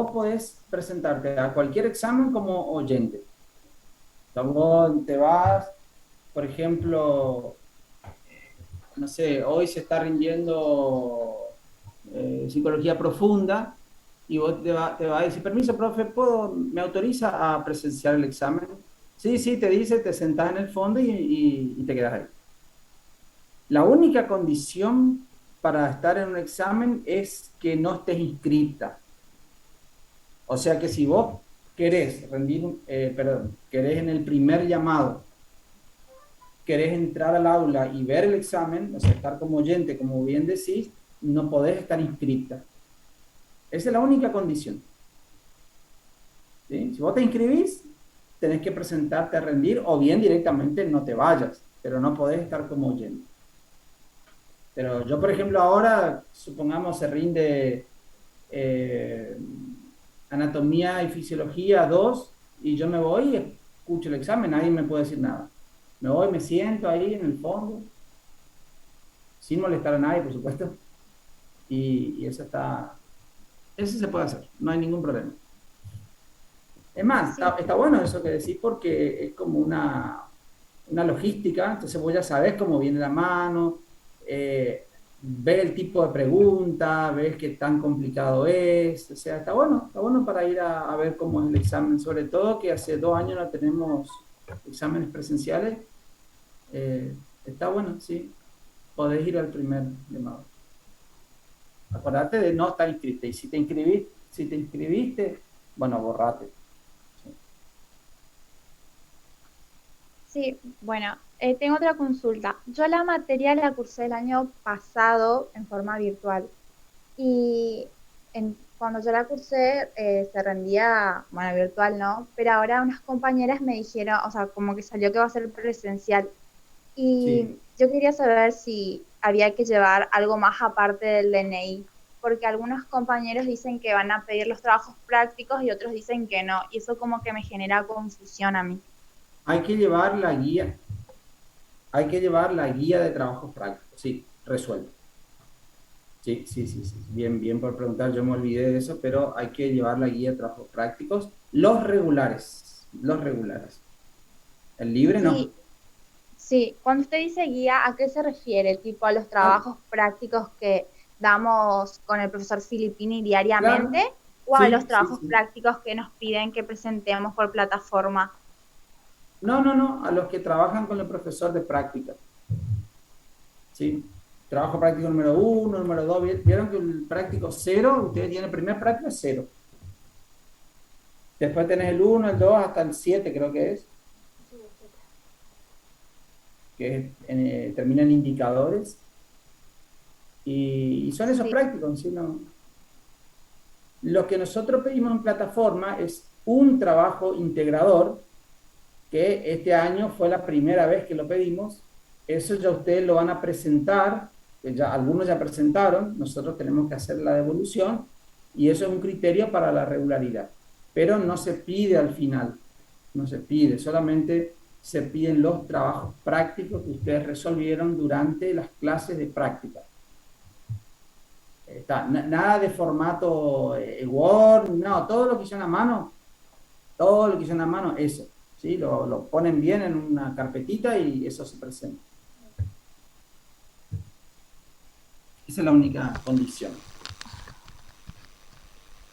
vos podés presentarte a cualquier examen como oyente. O sea, vos te vas, por ejemplo, no sé, hoy se está rindiendo psicología profunda y vos te va a decir, permiso, profe, ¿me autoriza a presenciar el examen? Sí, sí, te dice, te sentás en el fondo y te quedas ahí. La única condición para estar en un examen es que no estés inscrita. O sea que si vos querés rendir, perdón, querés en el primer llamado, querés entrar al aula y ver el examen, o sea, estar como oyente, como bien decís, no podés estar inscrita. Esa es la única condición. ¿Sí? Si vos te inscribís, tenés que presentarte a rendir o bien directamente no te vayas, pero no podés estar como oyente. Pero yo, por ejemplo, ahora, supongamos, se rinde eh, anatomía y fisiología 2 y yo me voy y escucho el examen, nadie me puede decir nada. Me voy, me siento ahí en el fondo, sin molestar a nadie, por supuesto, y eso se puede hacer, no hay ningún problema. Es más, Sí, está bueno eso que decís porque es como una logística, entonces vos ya sabés cómo viene la mano, ves el tipo de pregunta, ves qué tan complicado es, o sea, está bueno para ir a ver cómo es el examen, sobre todo que hace 2 años no tenemos exámenes presenciales, eh, está bueno, sí, podés ir al primer llamado. Acordate de no estar inscrito, y si te inscribiste, bueno, borrate. Sí. sí, bueno, tengo otra consulta. Yo la materia la cursé el año pasado en forma virtual y cuando yo la cursé se rendía, bueno, virtual no, pero ahora unas compañeras me dijeron, o sea, como que salió que va a ser presencial Sí. y yo quería saber si había que llevar algo más aparte del DNI, porque algunos compañeros dicen que van a pedir los trabajos prácticos y otros dicen que no, y eso como que me genera confusión a mí. Hay que llevar la guía, hay que llevar la guía de trabajos prácticos, sí, resuelto. Sí, sí, sí, sí. Bien, bien por preguntar, yo me olvidé de eso, pero hay que llevar la guía de trabajos prácticos, los regulares, los regulares. El libre no. Sí, sí, cuando usted dice guía, ¿a qué se refiere? ¿Tipo a los Ah, trabajos prácticos que damos con el profesor Filippini diariamente claro, o a los sí, sí, trabajos sí. prácticos que nos piden que presentemos por plataforma? No, no, no, a los que trabajan con el profesor de práctica, ¿sí? Trabajo práctico número 1, número 2, vieron que el práctico cero, ustedes tienen el primer práctico es 0. Después tenés el 1, el 2, hasta el 7 creo que termina en indicadores. Y son esos Sí, prácticos, ¿sí? No, lo que nosotros pedimos en plataforma es un trabajo integrador, que este año fue la primera vez que lo pedimos. Eso ya ustedes lo van a presentar, que ya algunos ya presentaron, nosotros tenemos que hacer la devolución y eso es un criterio para la regularidad. Pero no se pide al final, no se pide, solamente se piden los trabajos prácticos que ustedes resolvieron durante las clases de práctica. Nada de formato Word, no, todo lo que hicieron a mano, todo lo que hicieron a mano, eso, ¿sí? Lo ponen bien en una carpetita y eso se presenta. Esa es la única condición.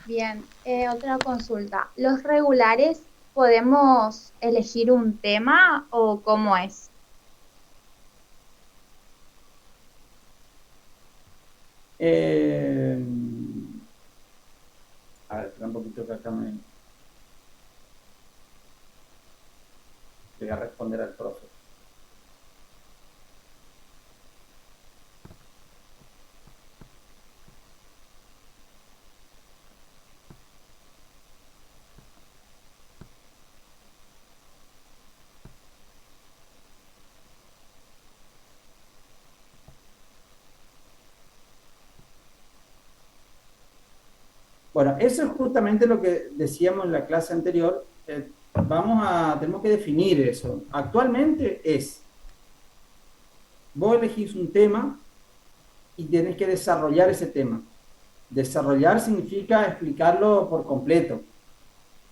bien. Otra consulta. ¿Los regulares podemos elegir un tema o cómo es? Eh, a ver, espera un poquito que acá me voy a responder al profe. Bueno, eso es justamente lo que decíamos en la clase anterior. Tenemos que definir eso. Actualmente vos elegís un tema y tenés que desarrollar ese tema. Desarrollar significa explicarlo por completo,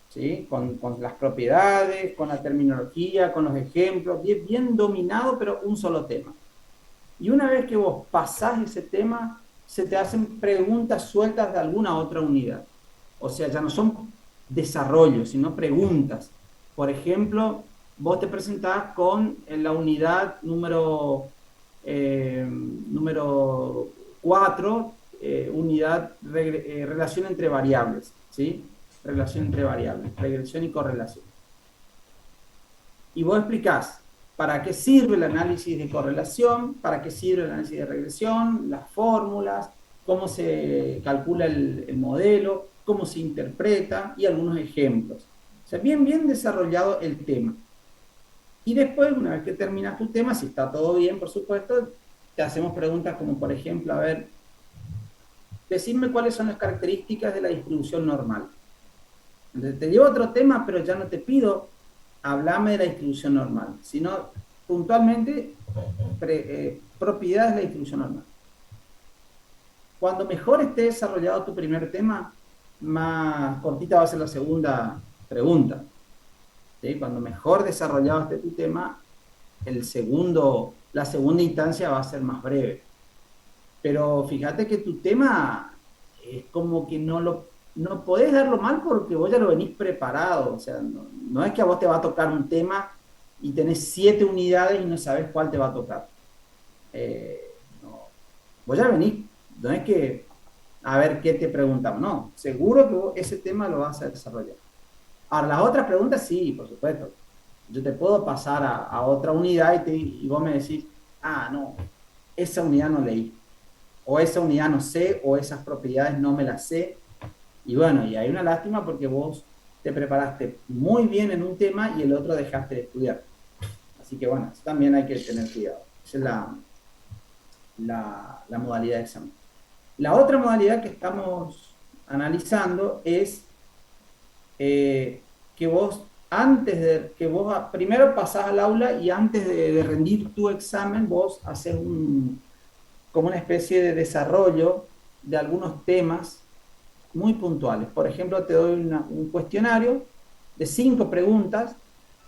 ¿sí? Con las propiedades, con la terminología, con los ejemplos, bien, bien dominado, pero un solo tema. Y una vez que vos pasás ese tema, se te hacen preguntas sueltas de alguna otra unidad. O sea, ya no son desarrollos, sino preguntas. Por ejemplo, vos te presentás con la unidad número 4, relación entre variables, ¿sí? Relación entre variables, regresión y correlación. Y vos explicás para qué sirve el análisis de correlación, para qué sirve el análisis de regresión, las fórmulas, cómo se calcula el modelo, cómo se interpreta y algunos ejemplos. O sea, bien, bien desarrollado el tema. Y después, una vez que terminas tu tema, si está todo bien, por supuesto, te hacemos preguntas como, por ejemplo, a ver, decime cuáles son las características de la distribución normal. Entonces, te llevo a otro tema, pero ya no te pido hablame de la distribución normal, sino puntualmente propiedades de la distribución normal. Cuando mejor esté desarrollado tu primer tema, más cortita va a ser la segunda pregunta. ¿Sí? Cuando mejor desarrollado esté tu tema, la segunda instancia va a ser más breve. Pero fíjate que tu tema es como que no podés darlo mal porque vos ya lo venís preparado. O sea, no es que a vos te va a tocar un tema y tenés 7 unidades y no sabes cuál te va a tocar. No. Vos ya venís, no es que a ver qué te preguntamos, no, seguro que vos ese tema lo vas a desarrollar. Ahora, las otras preguntas sí, por supuesto. Yo te puedo pasar a otra unidad y vos me decís, ah, no, esa unidad no leí, o esa unidad no sé, o esas propiedades no me las sé. Y bueno, y hay una lástima porque vos te preparaste muy bien en un tema y el otro dejaste de estudiar. Así que bueno, eso también hay que tener cuidado. Esa es la modalidad de examen. La otra modalidad que estamos analizando es que vos, que vos primero pasás al aula y antes de rendir tu examen, vos haces como una especie de desarrollo de algunos temas muy puntuales. Por ejemplo, te doy un cuestionario de 5 preguntas,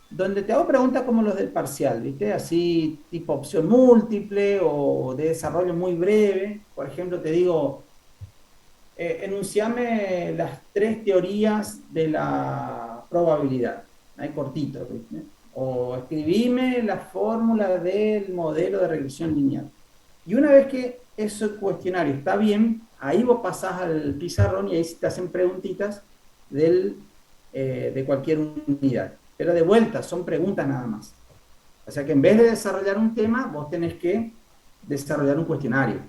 donde te hago preguntas como los del parcial, ¿viste? Así tipo opción múltiple o de desarrollo muy breve. Por ejemplo, te digo, enunciame las 3 teorías de la probabilidad. Ahí cortito, ¿viste? O escribime la fórmula del modelo de regresión lineal. Y una vez que ese cuestionario está bien, ahí vos pasás al pizarrón y ahí te hacen preguntitas de cualquier unidad. Pero de vuelta, son preguntas nada más. O sea que en vez de desarrollar un tema, vos tenés que desarrollar un cuestionario.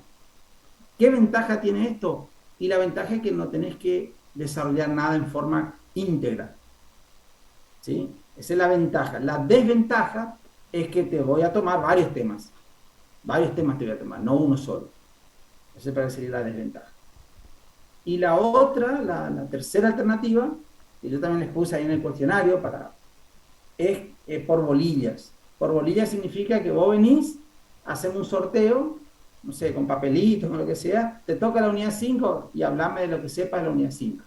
¿Qué ventaja tiene esto? Y la ventaja es que no tenés que desarrollar nada en forma íntegra. ¿Sí? Esa es la ventaja. La desventaja es que te voy a tomar varios temas. Varios temas te voy a tomar, no uno solo. Esa parecería la desventaja. Y la otra, la tercera alternativa, que yo también les puse ahí en el cuestionario, es por bolillas. Por bolillas significa que vos venís, hacemos un sorteo, no sé, con papelitos, con lo que sea, te toca la unidad 5 y hablame de lo que sepas de la unidad 5.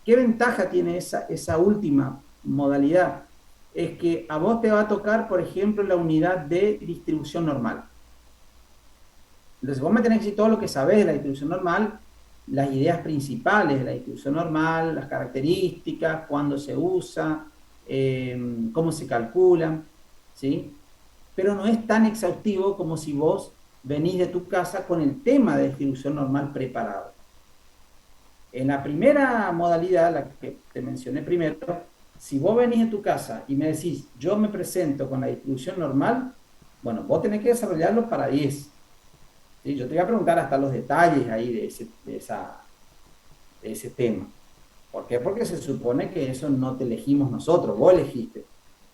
¿Qué ventaja tiene esa última modalidad? Es que a vos te va a tocar, por ejemplo, la unidad de distribución normal. Entonces vos me tenés que decir todo lo que sabés de la distribución normal, las ideas principales de la distribución normal, las características, cuándo se usa, cómo se calculan, ¿sí? Pero no es tan exhaustivo como si vos venís de tu casa con el tema de distribución normal preparado. En la primera modalidad, la que te mencioné primero, si vos venís de tu casa y me decís, yo me presento con la distribución normal, bueno, vos tenés que desarrollarlo para 10. ¿Sí? Yo te voy a preguntar hasta los detalles ahí de ese tema. ¿Por qué? Porque se supone que eso no te elegimos nosotros, vos elegiste.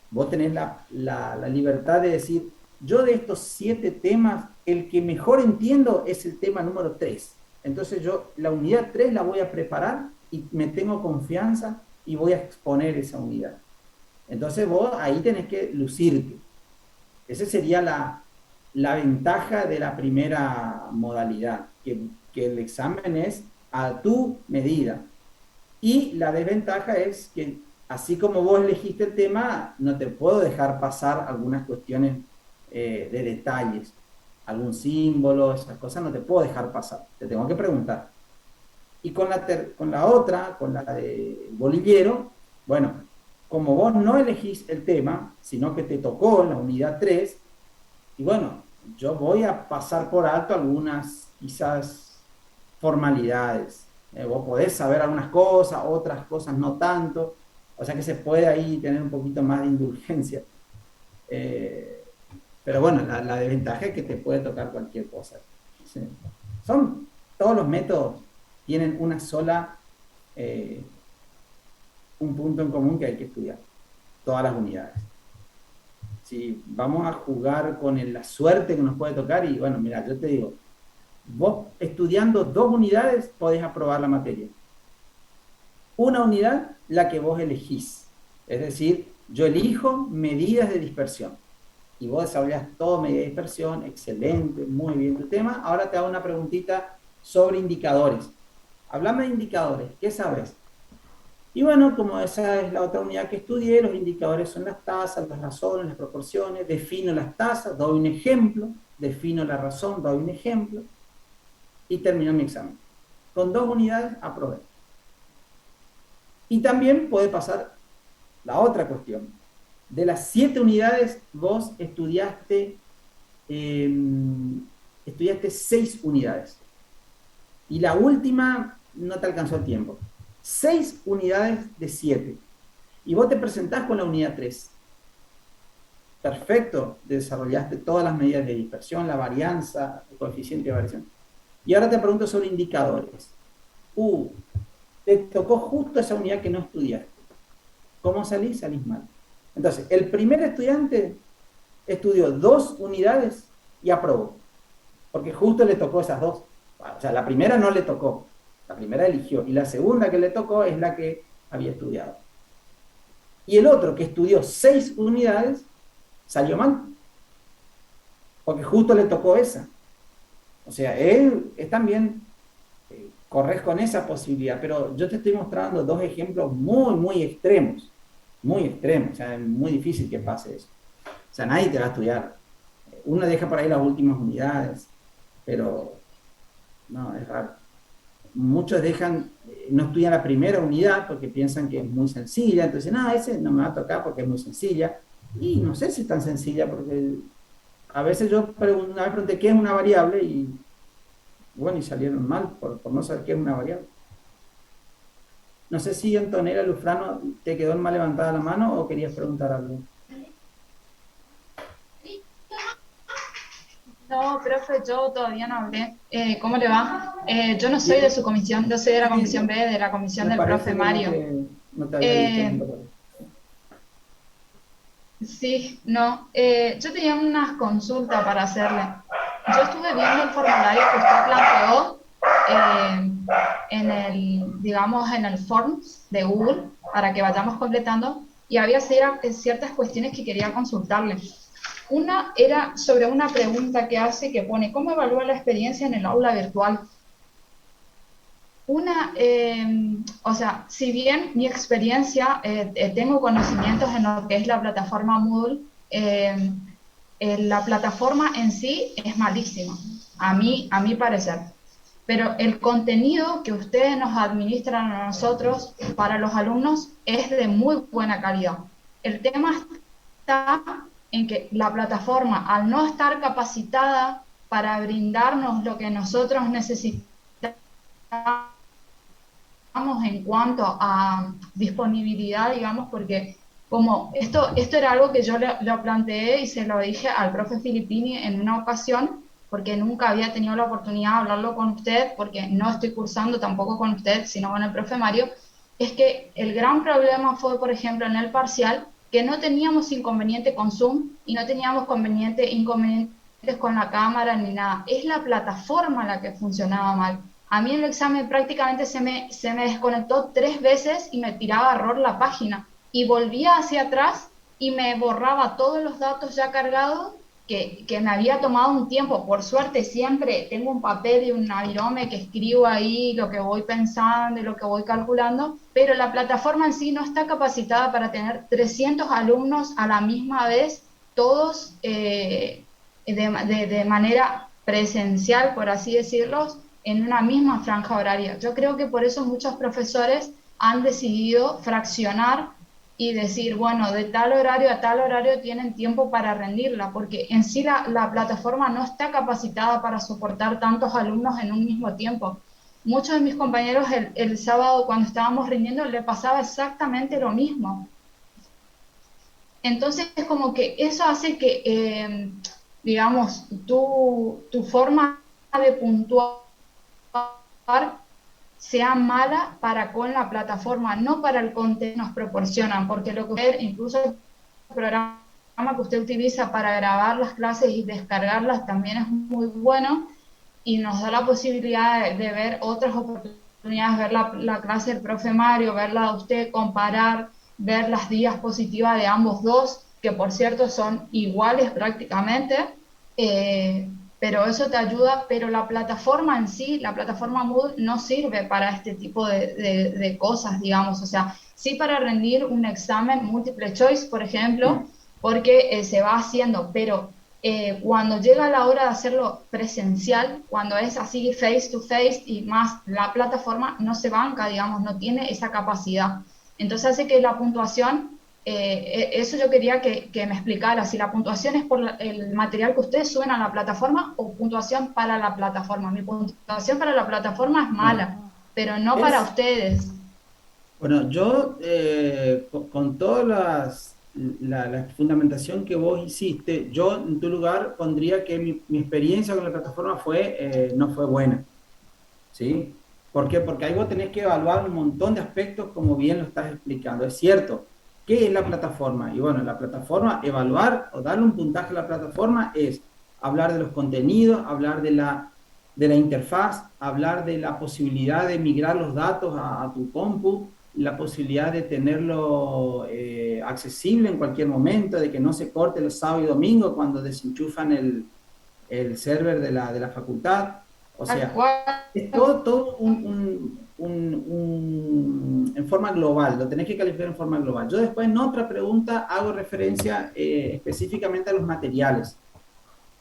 Vos tenés la libertad de decir, yo de estos 7 temas, el que mejor entiendo es el tema número 3. Entonces yo la unidad 3 la voy a preparar y me tengo confianza y voy a exponer esa unidad. Entonces vos ahí tenés que lucirte. Esa sería la ventaja de la primera modalidad, que que el examen es a tu medida. Y la desventaja es que, así como vos elegiste el tema, no te puedo dejar pasar algunas cuestiones de detalles, algún símbolo, esas cosas no te puedo dejar pasar, te tengo que preguntar. Y con la otra, con la de bolillero, bueno, como vos no elegís el tema, sino que te tocó en la unidad 3, y bueno, yo voy a pasar por alto algunas quizás formalidades. Vos podés saber algunas cosas, otras cosas no tanto, o sea que se puede ahí tener un poquito más de indulgencia. Eh, pero bueno, la desventaja es que te puede tocar cualquier cosa. ¿Sí? Son, todos los métodos tienen una sola, eh, un punto en común que hay que estudiar, todas las unidades. Si vamos a jugar con la suerte que nos puede tocar, y bueno, mira, yo te digo, vos estudiando 2 unidades podés aprobar la materia. Una unidad, la que vos elegís. Es decir, yo elijo medidas de dispersión. Y vos desarrollás todo medida de dispersión, excelente, muy bien tu tema. Ahora te hago una preguntita sobre indicadores. Hablame de indicadores, ¿qué sabes? Y bueno, como esa es la otra unidad que estudié, los indicadores son las tasas, las razones, las proporciones, defino las tasas, doy un ejemplo, defino la razón, doy un ejemplo, y termino mi examen. Con 2 unidades aprobé. Y también puede pasar la otra cuestión. De las 7 unidades, vos estudiaste 6 unidades. Y la última no te alcanzó el tiempo. 6 unidades de 7. Y vos te presentás con la unidad 3. Perfecto, desarrollaste todas las medidas de dispersión, la varianza, el coeficiente de variación. Y ahora te pregunto sobre indicadores. Te tocó justo esa unidad que no estudiaste. ¿Cómo salís? Salís mal. Entonces, el primer estudiante estudió 2 unidades y aprobó, porque justo le tocó esas 2. O sea, la primera no le tocó, la primera eligió, y la segunda que le tocó es la que había estudiado. Y el otro que estudió 6 unidades salió mal, porque justo le tocó esa. O sea, él es también, corres con esa posibilidad, pero yo te estoy mostrando 2 ejemplos muy extremos, o sea, es muy difícil que pase eso. O sea, nadie te va a estudiar. Uno deja por ahí las últimas unidades, pero no, es raro. Muchos no estudian la primera unidad porque piensan que es muy sencilla, entonces, no, ese no me va a tocar porque es muy sencilla. Y no sé si es tan sencilla, porque a veces yo una vez pregunté qué es una variable y bueno, y salieron mal por no saber qué es una variable. No sé si Antonella Lufrano te quedó mal levantada la mano o querías preguntar algo. No, profe, yo todavía no hablé. ¿Cómo le va? Yo no soy de su comisión, yo soy de la comisión B, de la comisión del profe Mario. No te había visto nunca por ahí. Sí, no. Yo tenía unas consultas para hacerle. Yo estuve viendo el formulario que usted planteó digamos, en el Forms de Google para que vayamos completando y había ciertas cuestiones que quería consultarle. Una era sobre una pregunta que hace que pone, ¿cómo evalúa la experiencia en el aula virtual? O sea, si bien mi experiencia, tengo conocimientos en lo que es la plataforma Moodle, la plataforma en sí es malísima, a mi parecer. Pero el contenido que ustedes nos administran a nosotros, para los alumnos, es de muy buena calidad. El tema está en que la plataforma, al no estar capacitada para brindarnos lo que nosotros necesitamos en cuanto a disponibilidad, digamos, porque como esto era algo que yo lo planteé y se lo dije al profe Filippini en una ocasión, porque nunca había tenido la oportunidad de hablarlo con usted, porque no estoy cursando tampoco con usted, sino con el profe Mario, es que el gran problema fue, por ejemplo, en el parcial, que no teníamos inconveniente con Zoom y no teníamos inconvenientes con la cámara ni nada. Es la plataforma la que funcionaba mal. A mí en el examen prácticamente se me desconectó 3 veces y me tiraba error la página. Y volvía hacia atrás y me borraba todos los datos ya cargados que me había tomado un tiempo. Por suerte siempre tengo un papel y un virome que escribo ahí lo que voy pensando y lo que voy calculando, pero la plataforma en sí no está capacitada para tener 300 alumnos a la misma vez, todos de manera presencial, por así decirlo, en una misma franja horaria. Yo creo que por eso muchos profesores han decidido fraccionar y decir, bueno, de tal horario a tal horario tienen tiempo para rendirla, porque en sí la plataforma no está capacitada para soportar tantos alumnos en un mismo tiempo. Muchos de mis compañeros el sábado cuando estábamos rindiendo le pasaba exactamente lo mismo. Entonces es como que eso hace que, digamos, tu forma de puntuar sea mala para con la plataforma, no para el contenido que nos proporcionan, porque lo que usted, incluso el programa que usted utiliza para grabar las clases y descargarlas también es muy bueno y nos da la posibilidad de ver otras oportunidades, ver la clase del profe Mario, verla de usted, comparar, ver las diapositivas de ambos dos, que por cierto son iguales prácticamente, pero eso te ayuda, pero la plataforma en sí, la plataforma Moodle no sirve para este tipo de cosas, digamos, o sea, sí para rendir un examen múltiple choice, por ejemplo, porque se va haciendo, pero cuando llega la hora de hacerlo presencial, cuando es así face to face y más la plataforma no se banca, digamos, no tiene esa capacidad. Entonces hace que la puntuación, eso yo quería que me explicara, si la puntuación es por el material que ustedes suben a la plataforma o puntuación para la plataforma. Mi puntuación para la plataforma es Bueno, mala, pero no para es, ustedes. bueno, yo con todas la fundamentación que vos hiciste, yo en tu lugar pondría que mi experiencia con la plataforma no fue buena, ¿sí? ¿Por qué? Porque ahí vos tenés que evaluar un montón de aspectos como bien lo estás explicando. Es cierto, ¿qué es la plataforma? Y bueno, la plataforma, evaluar o darle un puntaje a la plataforma es hablar de los contenidos, hablar de la interfaz, hablar de la posibilidad de migrar los datos a tu compu, la posibilidad de tenerlo accesible en cualquier momento, de que no se corte los sábados y domingos cuando desenchufan el server de la facultad. O Tal sea, cual. es todo en forma global, lo tenés que calificar en forma global. Yo después en otra pregunta hago referencia específicamente a los materiales.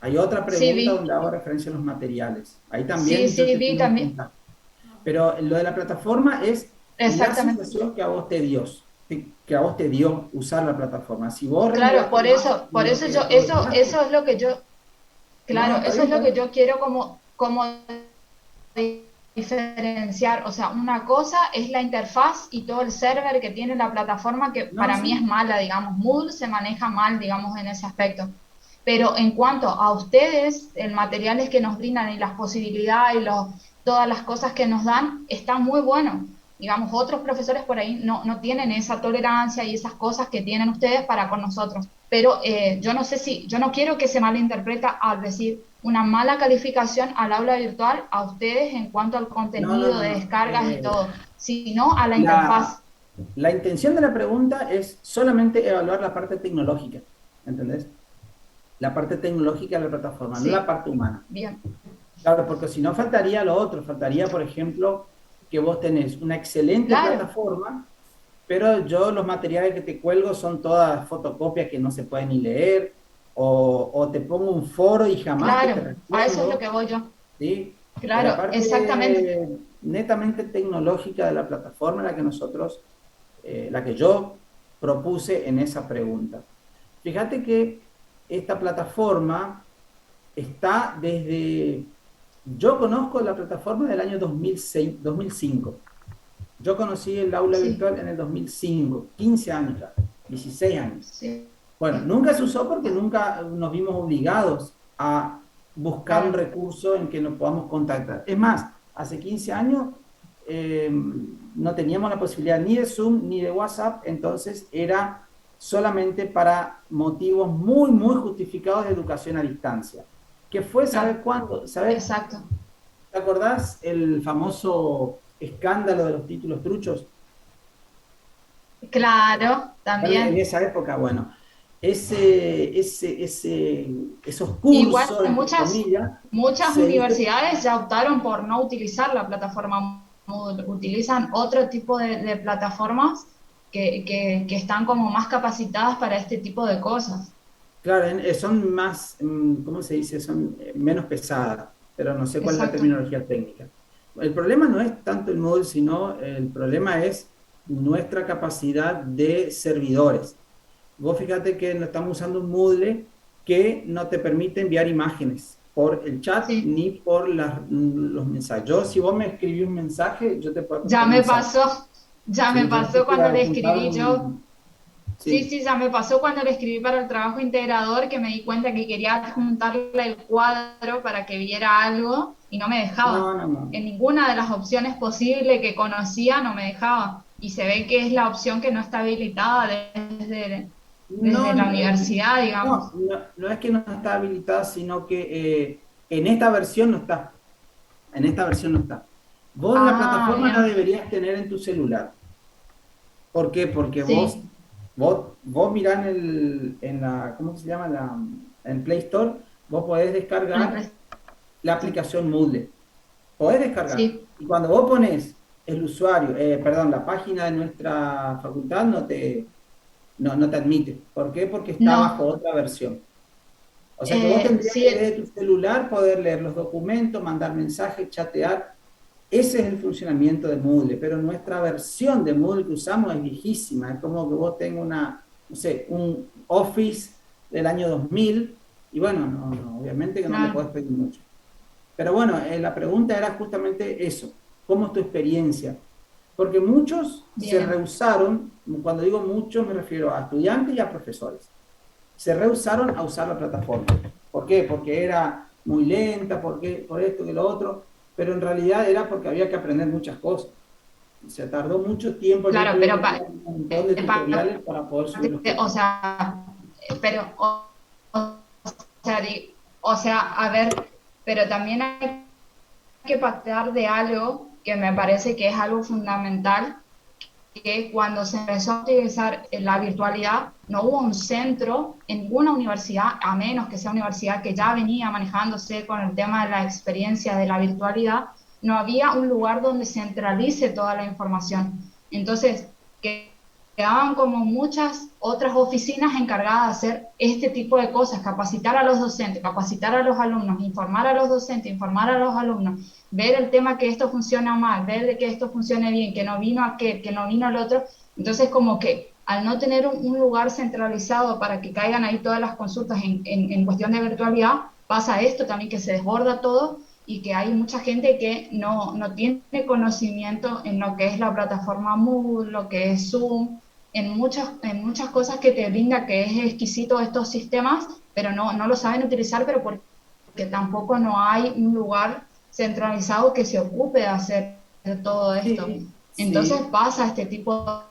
Hay otra Sí, pregunta vi. donde hago referencia a los materiales. Ahí Sí, también yo sí, te vi pido un también. puntaje. Pero lo de la plataforma es la Exactamente. sensación que a vos te dio, que a vos te dio usar la plataforma. Si vos Claro, renovaste más por lo eso que yo, eso programaste, es lo que yo, no, no, claro, está eso bien, es está lo que bien. yo quiero como diferenciar. O sea, una cosa es la interfaz y todo el server que tiene la plataforma, que No, para mí es sí. mala, digamos. Moodle se maneja mal, digamos, en ese aspecto. Pero en cuanto a ustedes, el materiales que nos brindan y las posibilidades y todas las cosas que nos dan, está muy bueno. Digamos, otros profesores por ahí no tienen esa tolerancia y esas cosas que tienen ustedes para con nosotros. Pero yo no sé si, yo no quiero que se malinterpreta al decir una mala calificación al aula virtual a ustedes en cuanto al No, no, contenido no, de no. descargas y todo, sino a la La, interfaz. la intención de la pregunta es solamente evaluar la parte tecnológica, ¿entendés? La parte tecnológica de la plataforma, no la Sí, parte humana. bien. Claro, porque si no faltaría lo otro, faltaría, por ejemplo, que vos tenés una excelente Claro, plataforma, pero yo los materiales que te cuelgo son todas fotocopias que no se pueden ni leer, o te pongo un foro y jamás que te claro, a eso es lo respondo, que voy yo. ¿sí? La Claro, exactamente. parte netamente tecnológica de la plataforma, la que yo propuse en esa pregunta. Fíjate que esta plataforma está desde, yo conozco la plataforma del año 2006, 2005. Yo conocí el aula Sí, virtual en el 2005, 15 años ya, 16 años. sí, Bueno, nunca se usó porque nunca nos vimos obligados a buscar un claro. recurso en que nos podamos contactar. Es más, hace 15 años no teníamos la posibilidad ni de Zoom ni de WhatsApp, entonces era solamente para motivos muy, muy justificados de educación a distancia. ¿Qué fue? Claro, ¿Saber cuándo? ¿Saber? exacto. ¿Te acordás el famoso escándalo de los títulos truchos? Claro, Bueno, en también. esa época, bueno. esos Igual cursos, entre comillas, muchas se hizo. universidades ya optaron por no utilizar la plataforma Moodle, utilizan otro tipo de plataformas que están como más capacitadas para este tipo de cosas. Claro, son más, ¿cómo se dice? Son menos pesadas, pero no sé cuál es la Exacto. terminología técnica. El problema no es tanto el Moodle, sino el problema es nuestra capacidad de servidores. Vos fíjate que no estamos usando un Moodle que no te permite enviar imágenes por el chat Sí, ni por los mensajes. Yo, si vos me escribís un mensaje, yo te puedo ya contestar un me mensaje. pasó, ya me Sí, yo después pasó te voy cuando a le juntar escribí yo. un... Sí, Sí, sí, ya me pasó cuando le escribí para el trabajo integrador que me di cuenta que quería adjuntarle el cuadro para que viera algo y no me no, dejaba. no, no. En ninguna de las opciones posibles que conocía no me dejaba. Y se ve que es la opción que no está habilitada desde No, la universidad, no, digamos. no es que no está habilitada, sino que en esta versión no está. En esta versión no está. Vos la Ah, plataforma la bien. deberías tener en tu celular. ¿Por qué? Porque Sí, vos mirá ¿cómo se llama? En Play Store, vos podés en la descargar pres- la sí, aplicación Moodle. Podés descargar. sí. Y cuando vos pones el usuario, perdón, la página de nuestra facultad no te admite. ¿Por qué? Porque está bajo No, otra versión. O sea que vos tendrías que sí, desde tu celular poder leer los documentos, mandar mensajes, chatear. Ese es el funcionamiento de Moodle, pero nuestra versión de Moodle que usamos es viejísima. Es como que vos tengas no sé, un Office del año 2000 y bueno, obviamente que no le claro, podés pedir mucho. Pero bueno, la pregunta era justamente eso. ¿Cómo es tu experiencia? Porque muchos se bien. rehusaron, cuando digo muchos me refiero a estudiantes y a profesores se rehusaron a usar la plataforma. ¿Por qué? Porque era muy lenta, por esto que lo otro, pero en realidad era porque había que aprender muchas cosas. Se tardó mucho tiempo, yo Claro, tuve pero que ver un montón de tutoriales para poder subir los o cursos. sea, pero, sea, o sea, a ver, pero también hay que pactar de algo que me parece que es algo fundamental, que cuando se empezó a utilizar la virtualidad, no hubo un centro en ninguna universidad, a menos que sea una universidad que ya venía manejándose con el tema de la experiencia de la virtualidad, no había un lugar donde centralice toda la información. Entonces, que quedaban como muchas otras oficinas encargadas de hacer este tipo de cosas, capacitar a los docentes, capacitar a los alumnos, informar a los docentes, informar a los alumnos, ver el tema que esto funciona mal, ver de que esto funcione bien, que no vino aquel, que no vino el otro. Entonces, como que al no tener un lugar centralizado para que caigan ahí todas las consultas en cuestión de virtualidad, pasa esto también, que se desborda todo y que hay mucha gente que no tiene conocimiento en lo que es la plataforma Moodle, lo que es Zoom, en muchas cosas que te brinda, que es exquisito estos sistemas, pero no lo saben utilizar, pero porque tampoco no hay un lugar centralizado que se ocupe de hacer todo esto. Sí, Entonces sí, pasa este tipo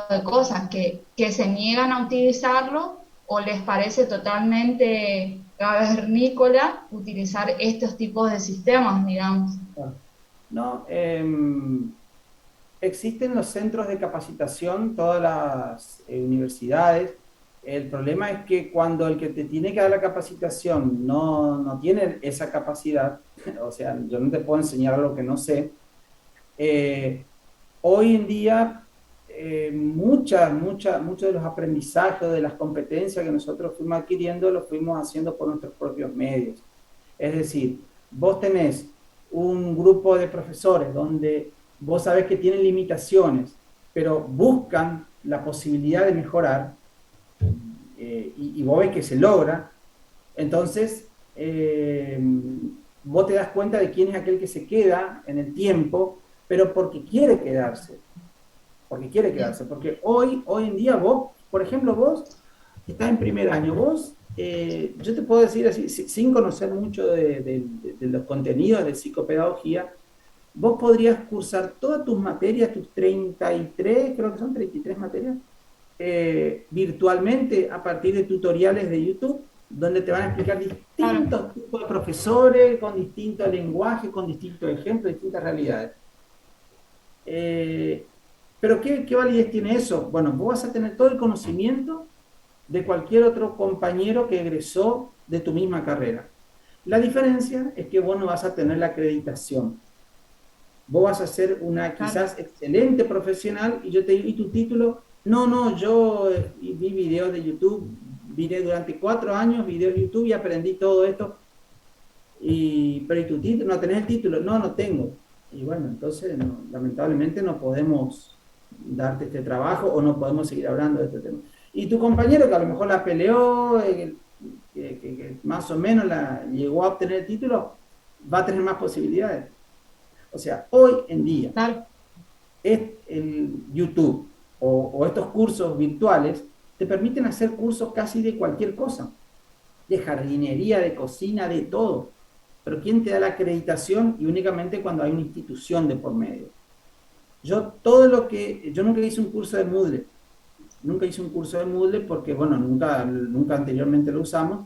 de cosas que se niegan a utilizarlo o les parece totalmente cavernícola utilizar estos tipos de sistemas, digamos. claro. No, existen los centros de capacitación, todas las universidades. El problema es que cuando el que te tiene que dar la capacitación no tiene esa capacidad, o sea, yo no te puedo enseñar algo que no sé, eh, hoy en día muchos de los aprendizajes, de las competencias que nosotros fuimos adquiriendo, los fuimos haciendo por nuestros propios medios. Es decir, vos tenés un grupo de profesores donde vos sabés que tienen limitaciones, pero buscan la posibilidad de mejorar y vos ves que se logra, entonces vos te das cuenta de quién es aquel que se queda en el tiempo, pero porque quiere Sí, quedarse, porque hoy en día vos, por ejemplo, vos estás en primer año, vos, yo te puedo decir así, sin conocer mucho de los contenidos de psicopedagogía, vos podrías cursar todas tus materias, tus 33 creo que son 33 materias, virtualmente a partir de tutoriales de YouTube, donde te van a explicar claro. distintos tipos de profesores, con distintos lenguajes, con distintos ejemplos, distintas realidades. Eh, pero ¿qué validez tiene eso? Bueno, vos vas a tener todo el conocimiento de cualquier otro compañero que egresó de tu misma carrera. La diferencia es que vos no vas a tener la acreditación. Vos vas a ser una quizás excelente profesional y yo te digo, ¿y tu título? No, no, yo vi videos de YouTube, miré durante 4 años videos de YouTube y aprendí todo esto. Pero ¿y tu título? ¿No tenés el título? No, no tengo. Y bueno, entonces lamentablemente no podemos darte este trabajo o no podemos seguir hablando de este tema. Y tu compañero que a lo mejor la peleó, que más o menos llegó a obtener el título, va a tener más posibilidades. O sea, hoy en día, Claro. el YouTube o estos cursos virtuales te permiten hacer cursos casi de cualquier cosa, de jardinería, de cocina, de todo. Pero ¿quién te da la acreditación? Y únicamente cuando hay una institución de por medio. Yo nunca hice un curso de Moodle. Nunca hice un curso de Moodle porque, bueno, nunca anteriormente lo usamos,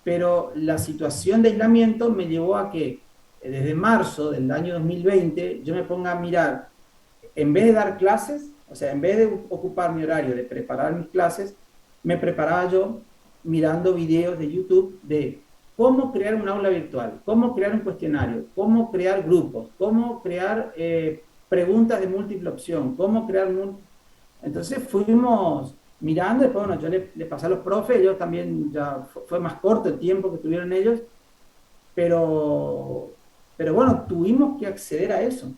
pero la situación de aislamiento me llevó a que desde marzo del año 2020 yo me ponga a mirar, en vez de dar clases, o sea, en vez de ocupar mi horario de preparar mis clases, me preparaba yo mirando videos de YouTube de cómo crear un aula virtual, cómo crear un cuestionario, cómo crear grupos, cómo crear preguntas de múltiple opción, cómo crear... Entonces fuimos mirando, después bueno, yo le pasé a los profes, ellos también ya fue más corto el tiempo que tuvieron ellos, pero, pero bueno, tuvimos que acceder a eso.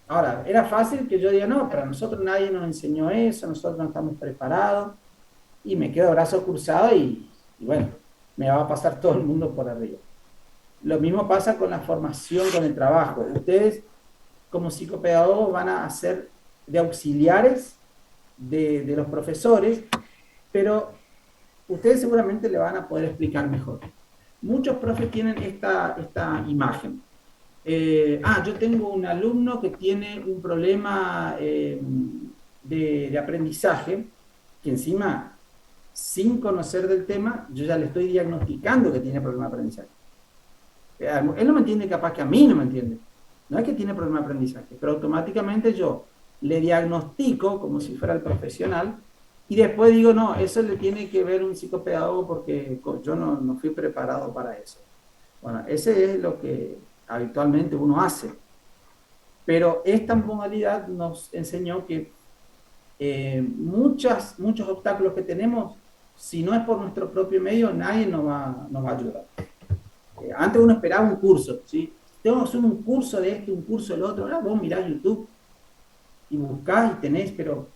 Ahora, era fácil que yo diga, no, para nosotros nadie nos enseñó eso, nosotros no estamos preparados, y me quedo brazo cruzado y bueno, me va a pasar todo el mundo por arriba. Lo mismo pasa con la formación, con el trabajo. Ustedes, como psicopedagogos, van a ser de auxiliares de los profesores, pero ustedes seguramente le van a poder explicar mejor. Muchos profes tienen esta imagen. Yo tengo un alumno que tiene un problema de aprendizaje, que encima, sin conocer del tema, yo ya le estoy diagnosticando que tiene problema de aprendizaje. Él no me entiende, capaz que a mí no me entiende. No es que tiene problema de aprendizaje, pero automáticamente yo le diagnostico como si fuera el profesional y después digo, no, eso le tiene que ver un psicopedagogo porque yo no fui preparado para eso. Bueno, ese es lo que habitualmente uno hace. Pero esta modalidad nos enseñó que muchos obstáculos que tenemos, si no es por nuestro propio medio, nadie nos va a ayudar. Antes uno esperaba un curso, ¿sí? Tengo que hacer un curso de esto, un curso del otro. Ahora vos mirás YouTube y buscás y tenés, pero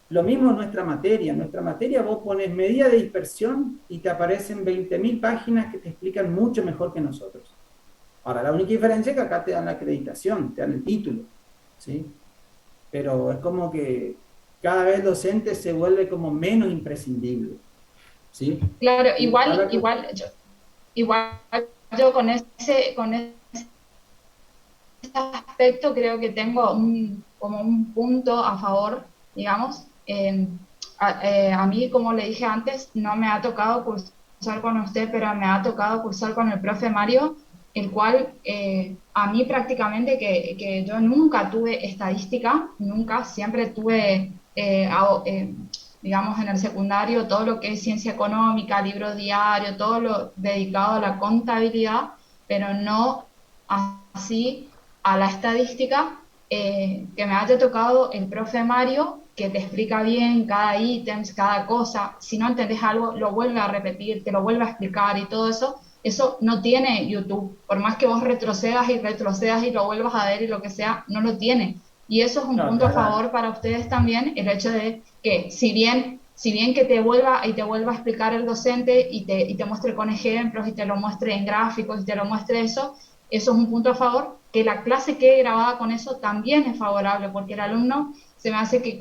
lo mismo en nuestra materia. En nuestra materia vos pones medida de dispersión y te aparecen 20.000 páginas que te explican mucho mejor que nosotros. Ahora, la única diferencia es que acá te dan la acreditación, te dan el título, ¿sí? Pero es como que cada vez el docente se vuelve como menos imprescindible, ¿sí? Claro, igual yo con ese aspecto creo que tengo como un punto a favor, digamos. A mí, como le dije antes, no me ha tocado cursar con usted, pero me ha tocado cursar con el profe Mario, el cual a mí prácticamente que yo nunca tuve estadística, nunca, siempre tuve, digamos, en el secundario todo lo que es ciencia económica, libro diario, todo lo dedicado a la contabilidad, pero no así a la estadística, que me haya tocado el profe Mario, que te explica bien cada ítem, cada cosa. Si no entendés algo, lo vuelve a repetir, te lo vuelve a explicar y todo eso. Eso no tiene YouTube. Por más que vos retrocedas y lo vuelvas a ver y lo que sea, no lo tiene. Y eso es un punto a favor para ustedes también, el hecho de que si bien que te vuelva a explicar el docente y te muestre con ejemplos y te lo muestre en gráficos y te lo muestre eso es un punto a favor, que la clase quede grabada con eso también es favorable, porque el alumno se me hace que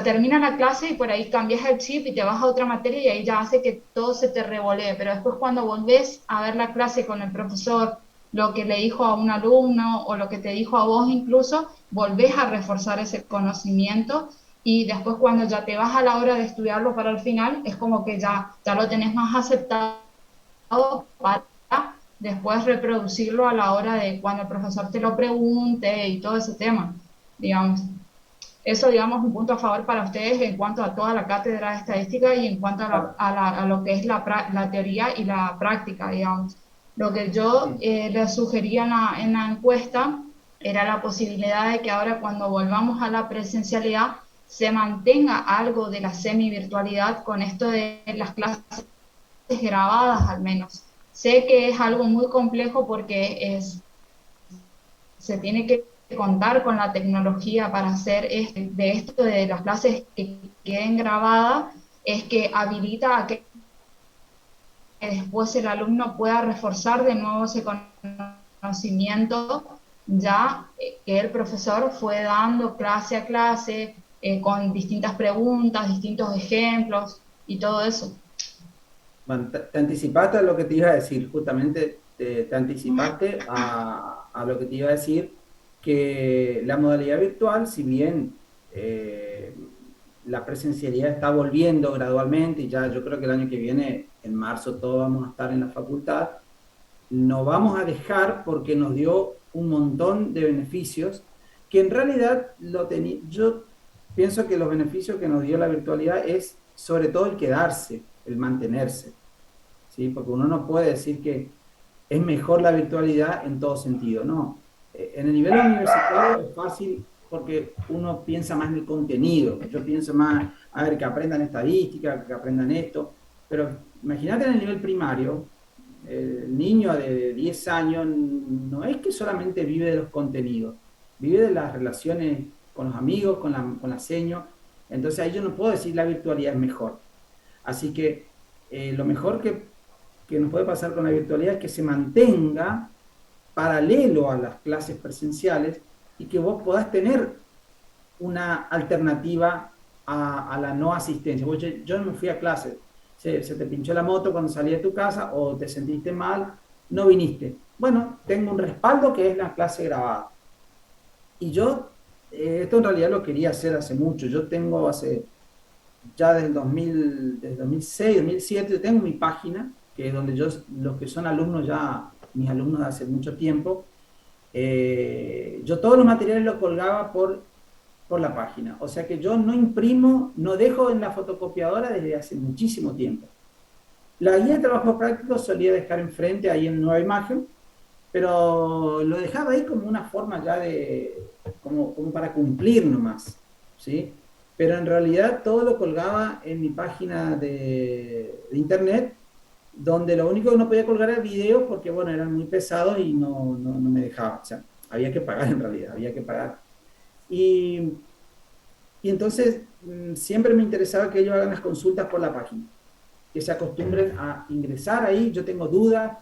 termina la clase y por ahí cambias el chip y te vas a otra materia y ahí ya hace que todo se te revolee, pero después cuando volvés a ver la clase con el profesor, lo que le dijo a un alumno o lo que te dijo a vos incluso, volvés a reforzar ese conocimiento y después cuando ya te vas a la hora de estudiarlo para el final, es como que ya lo tenés más aceptado para después reproducirlo a la hora de cuando el profesor te lo pregunte y todo ese tema, digamos. eso, digamos, un punto a favor para ustedes en cuanto a toda la cátedra de estadística y en cuanto a lo que es la teoría y la práctica, digamos. Lo que yo Sí. les sugería en la encuesta era la posibilidad de que ahora cuando volvamos a la presencialidad se mantenga algo de la semi-virtualidad con esto de las clases grabadas al menos. Sé que es algo muy complejo porque se tiene que contar con la tecnología para hacer de esto de las clases que queden grabadas, es que habilita a que después el alumno pueda reforzar de nuevo ese conocimiento ya que el profesor fue dando clase a clase con distintas preguntas, distintos ejemplos y todo eso. Bueno, te anticipaste a lo que te iba a decir, justamente te anticipaste a lo que te iba a decir, que la modalidad virtual, si bien la presencialidad está volviendo gradualmente, y ya yo creo que el año que viene, en marzo, todos vamos a estar en la facultad, no vamos a dejar porque nos dio un montón de beneficios que en realidad yo pienso que los beneficios que nos dio la virtualidad es sobre todo el quedarse, el mantenerse, ¿sí? Porque uno no puede decir que es mejor la virtualidad en todo sentido, no. En el nivel universitario es fácil porque uno piensa más en el contenido, yo pienso más, a ver, que aprendan estadística, que aprendan esto, pero imagínate en el nivel primario, el niño de 10 años no es que solamente vive de los contenidos, vive de las relaciones con los amigos, con la seño, entonces ahí yo no puedo decir la virtualidad es mejor. Así que lo mejor que nos puede pasar con la virtualidad es que se mantenga paralelo a las clases presenciales y que vos podás tener una alternativa a la no asistencia. Yo no me fui a clase, se te pinchó la moto cuando salí de tu casa o te sentiste mal, no viniste. Bueno, tengo un respaldo que es la clase grabada. Y yo, esto en realidad lo quería hacer hace mucho. Yo tengo ya desde 2006, 2007, tengo mi página, que es donde los que son alumnos ya, mis alumnos de hace mucho tiempo, yo todos los materiales los colgaba por la página. O sea que yo no imprimo, no dejo en la fotocopiadora desde hace muchísimo tiempo. La guía de trabajo práctico solía dejar enfrente ahí en Nueva Imagen, pero lo dejaba ahí como una forma ya como para cumplir nomás, ¿sí? Pero en realidad todo lo colgaba en mi página de internet, donde lo único que no podía colgar era videos porque, bueno, eran muy pesados y no me dejaba. O sea, había que pagar en realidad, había que pagar. Y, y entonces siempre me interesaba que ellos hagan las consultas por la página, que se acostumbren a ingresar ahí, yo tengo dudas,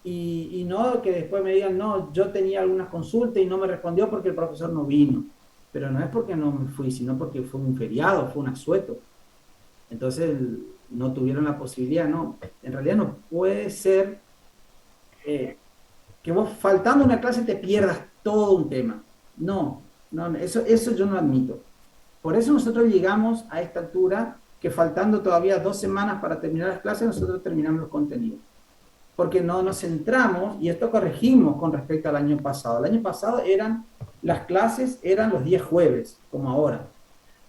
y no que después me digan, no, yo tenía algunas consultas y no me respondió porque el profesor no vino. Pero no es porque no me fui, sino porque fue un feriado, fue un asueto. Entonces no tuvieron la posibilidad, no. En realidad no puede ser eh, que vos faltando una clase te pierdas todo un tema. No, no, eso yo no admito. Por eso nosotros llegamos a esta altura que faltando todavía 2 semanas para terminar las clases, nosotros terminamos los contenidos. Porque no nos centramos, y esto corregimos con respecto al año pasado. El año pasado las clases eran los días jueves, como ahora.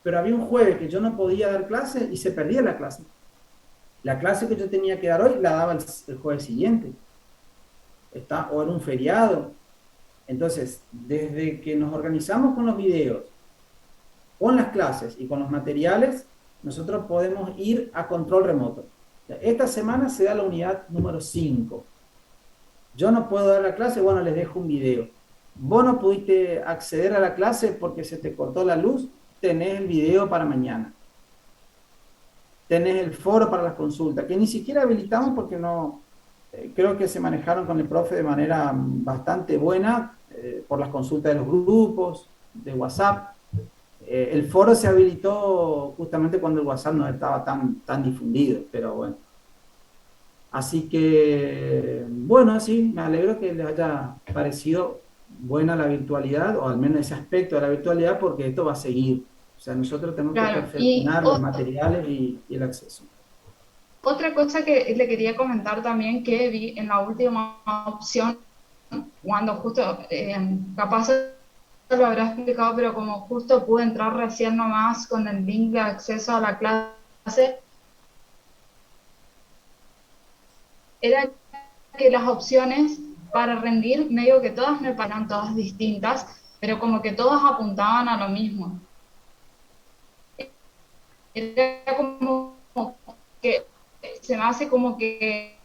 Pero había un jueves que yo no podía dar clase y se perdía la clase. La clase que yo tenía que dar hoy la daba el jueves siguiente. O era un feriado. Entonces, desde que nos organizamos con los videos, con las clases y con los materiales, nosotros podemos ir a control remoto. Esta semana se da la unidad número 5. Yo no puedo dar la clase, bueno, les dejo un video. Vos no pudiste acceder a la clase porque se te cortó la luz, tenés el video para mañana. Tenés el foro para las consultas, que ni siquiera habilitamos porque no, creo que se manejaron con el profe de manera bastante buena por las consultas de los grupos, de WhatsApp. El foro se habilitó justamente cuando el WhatsApp no estaba tan difundido, pero bueno. Así que, bueno, sí, me alegro que les haya parecido buena la virtualidad, o al menos ese aspecto de la virtualidad, porque esto va a seguir. O sea, nosotros tenemos que Claro, y perfeccionar los materiales y el acceso. otra cosa que le quería comentar también que vi en la última opción, cuando justo capaz lo habrá explicado, pero como justo pude entrar recién nomás con el link de acceso a la clase, era que las opciones para rendir, medio que todas me parecían todas distintas, pero como que todas apuntaban a lo mismo. Era como que se me hace como que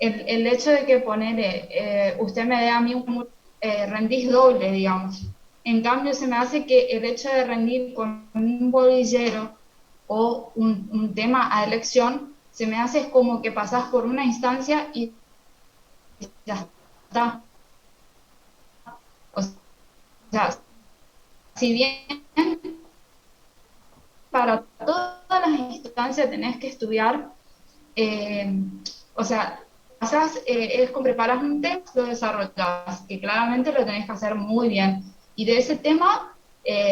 el hecho de que ponele, usted me dé a mí rendís doble, digamos. En cambio, se me hace que el hecho de rendir con un bolillero o un tema a elección, se me hace es como que pasás por una instancia y ya está. O sea, si bien para todas las instancias tenés que estudiar, eh, o sea, pasás, es como preparas un texto, lo desarrollas, que claramente lo tenés que hacer muy bien. Y de ese tema,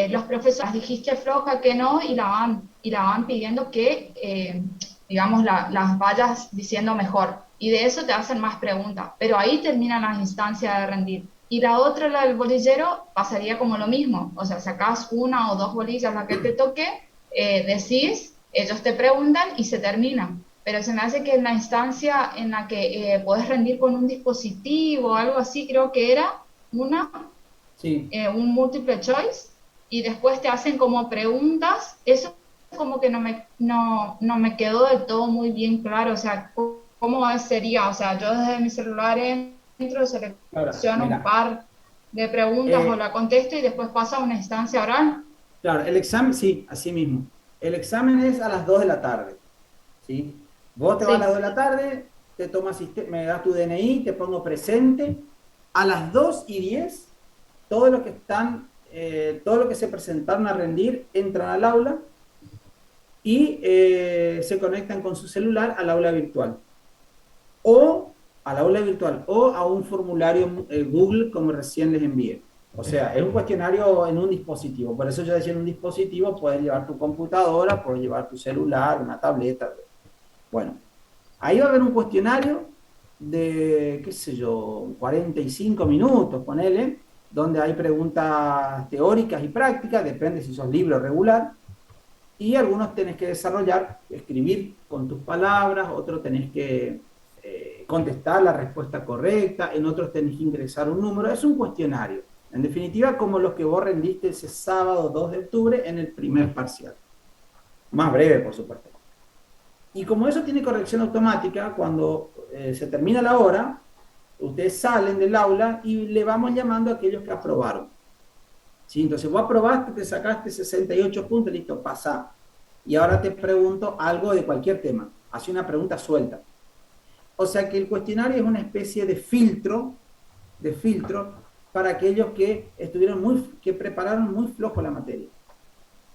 los profesores dijiste floja que no y la van pidiendo que, digamos, las vayas diciendo mejor. Y de eso te hacen más preguntas. Pero ahí terminan las instancias de rendir. Y la otra, la del bolillero, pasaría como lo mismo. O sea, sacás una o dos bolillas, la que te toque, decís, ellos te preguntan y se termina. Pero se me hace que en la instancia en la que podés rendir con un dispositivo o algo así, creo que era una, Sí. un multiple choice, y después te hacen como preguntas, eso como que no me quedó del todo muy bien claro, o sea, ¿cómo sería? O sea, yo desde mi celular entro, Ahora, selecciono un mira, par de preguntas o eh, la contesto y después pasa a una instancia oral. claro, el examen, sí, así mismo. El examen es a las 2 de la tarde, ¿sí? Vos te vas a las 2 Sí, de la tarde, te tomas, me das tu DNI, te pongo presente. A las 2:10, todos los que están, todos los que se presentaron a rendir entran al aula y se conectan con su celular al aula virtual. O al aula virtual o a un formulario Google como recién les envié. O sea, es un cuestionario en un dispositivo. Por eso yo decía en un dispositivo puedes llevar tu computadora, puedes llevar tu celular, una tableta. Bueno, ahí va a haber un cuestionario de, qué sé yo, 45 minutos, ponele, donde hay preguntas teóricas y prácticas, depende si sos libre o regular, y algunos tenés que desarrollar, escribir con tus palabras, otros tenés que contestar la respuesta correcta, en otros tenés que ingresar un número, es un cuestionario. En definitiva, como los que vos rendiste ese sábado 2 de octubre en el primer parcial. Más breve, por supuesto. Y como eso tiene corrección automática, cuando se termina la hora, ustedes salen del aula y le vamos llamando a aquellos que aprobaron. ¿Sí? Entonces vos aprobaste, te sacaste 68 puntos, listo, pasa. Y ahora te pregunto algo de cualquier tema. Hace una pregunta suelta. O sea que el cuestionario es una especie de filtro para aquellos que estuvieron que prepararon muy flojo la materia,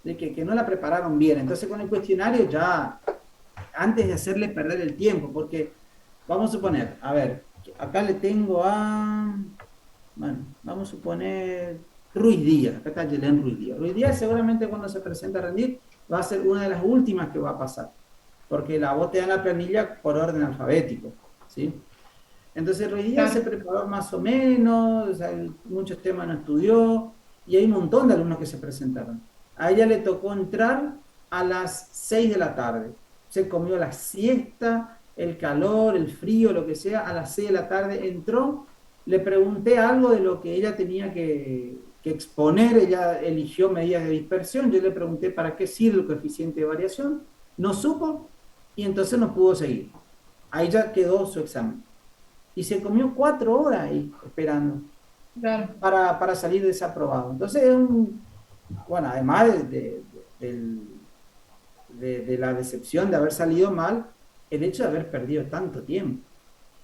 de que no la prepararon bien. Entonces con el cuestionario ya, antes de hacerle perder el tiempo, porque vamos a suponer, a ver, acá le tengo a, bueno, vamos a suponer Ruiz Díaz, acá está Yelén Ruiz Díaz. Ruiz Díaz seguramente cuando se presenta a rendir va a ser una de las últimas que va a pasar, porque la vos te dan la planilla por orden alfabético, ¿sí? Entonces Ruiz Díaz se claro, preparó más o menos, o sea, muchos temas no estudió, y hay un montón de alumnos que se presentaron. A ella le tocó entrar a las 6 de la tarde. Se comió la siesta, el calor, el frío, lo que sea. A las 6 de la tarde entró, le pregunté algo de lo que ella tenía que exponer. Ella eligió medidas de dispersión. Yo le pregunté para qué sirve el coeficiente de variación. No supo y entonces no pudo seguir. Ahí ya quedó su examen y se comió 4 horas ahí esperando claro. para salir desaprobado. Entonces, es bueno, además de la decepción de haber salido mal, el hecho de haber perdido tanto tiempo.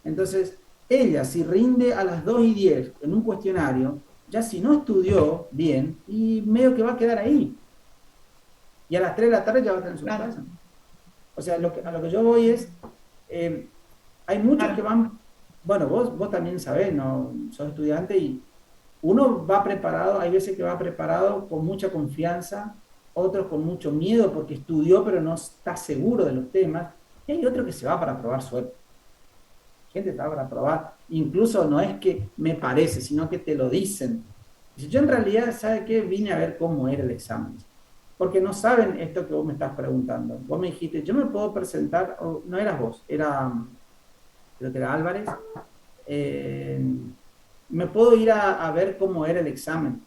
Entonces, ella, si rinde a las 2:10 en un cuestionario, ya si no estudió bien, y medio que va a quedar ahí. Y a las 3 de la tarde ya va a tener su Claro, casa. O sea, a lo que yo voy es, eh, hay muchos que claro, van, bueno, vos también sabés, ¿no? Sos estudiante y uno va preparado, hay veces que va preparado con mucha confianza, otros con mucho miedo porque estudió pero no está seguro de los temas, y hay otro que se va para probar suerte. Gente está para probar, incluso no es que me parece, sino que te lo dicen. Si yo en realidad, ¿sabe qué? Vine a ver cómo era el examen. Porque no saben esto que vos me estás preguntando. Vos me dijiste, yo me puedo presentar, o no eras vos, creo que era Álvarez, eh, me puedo ir a ver cómo era el examen.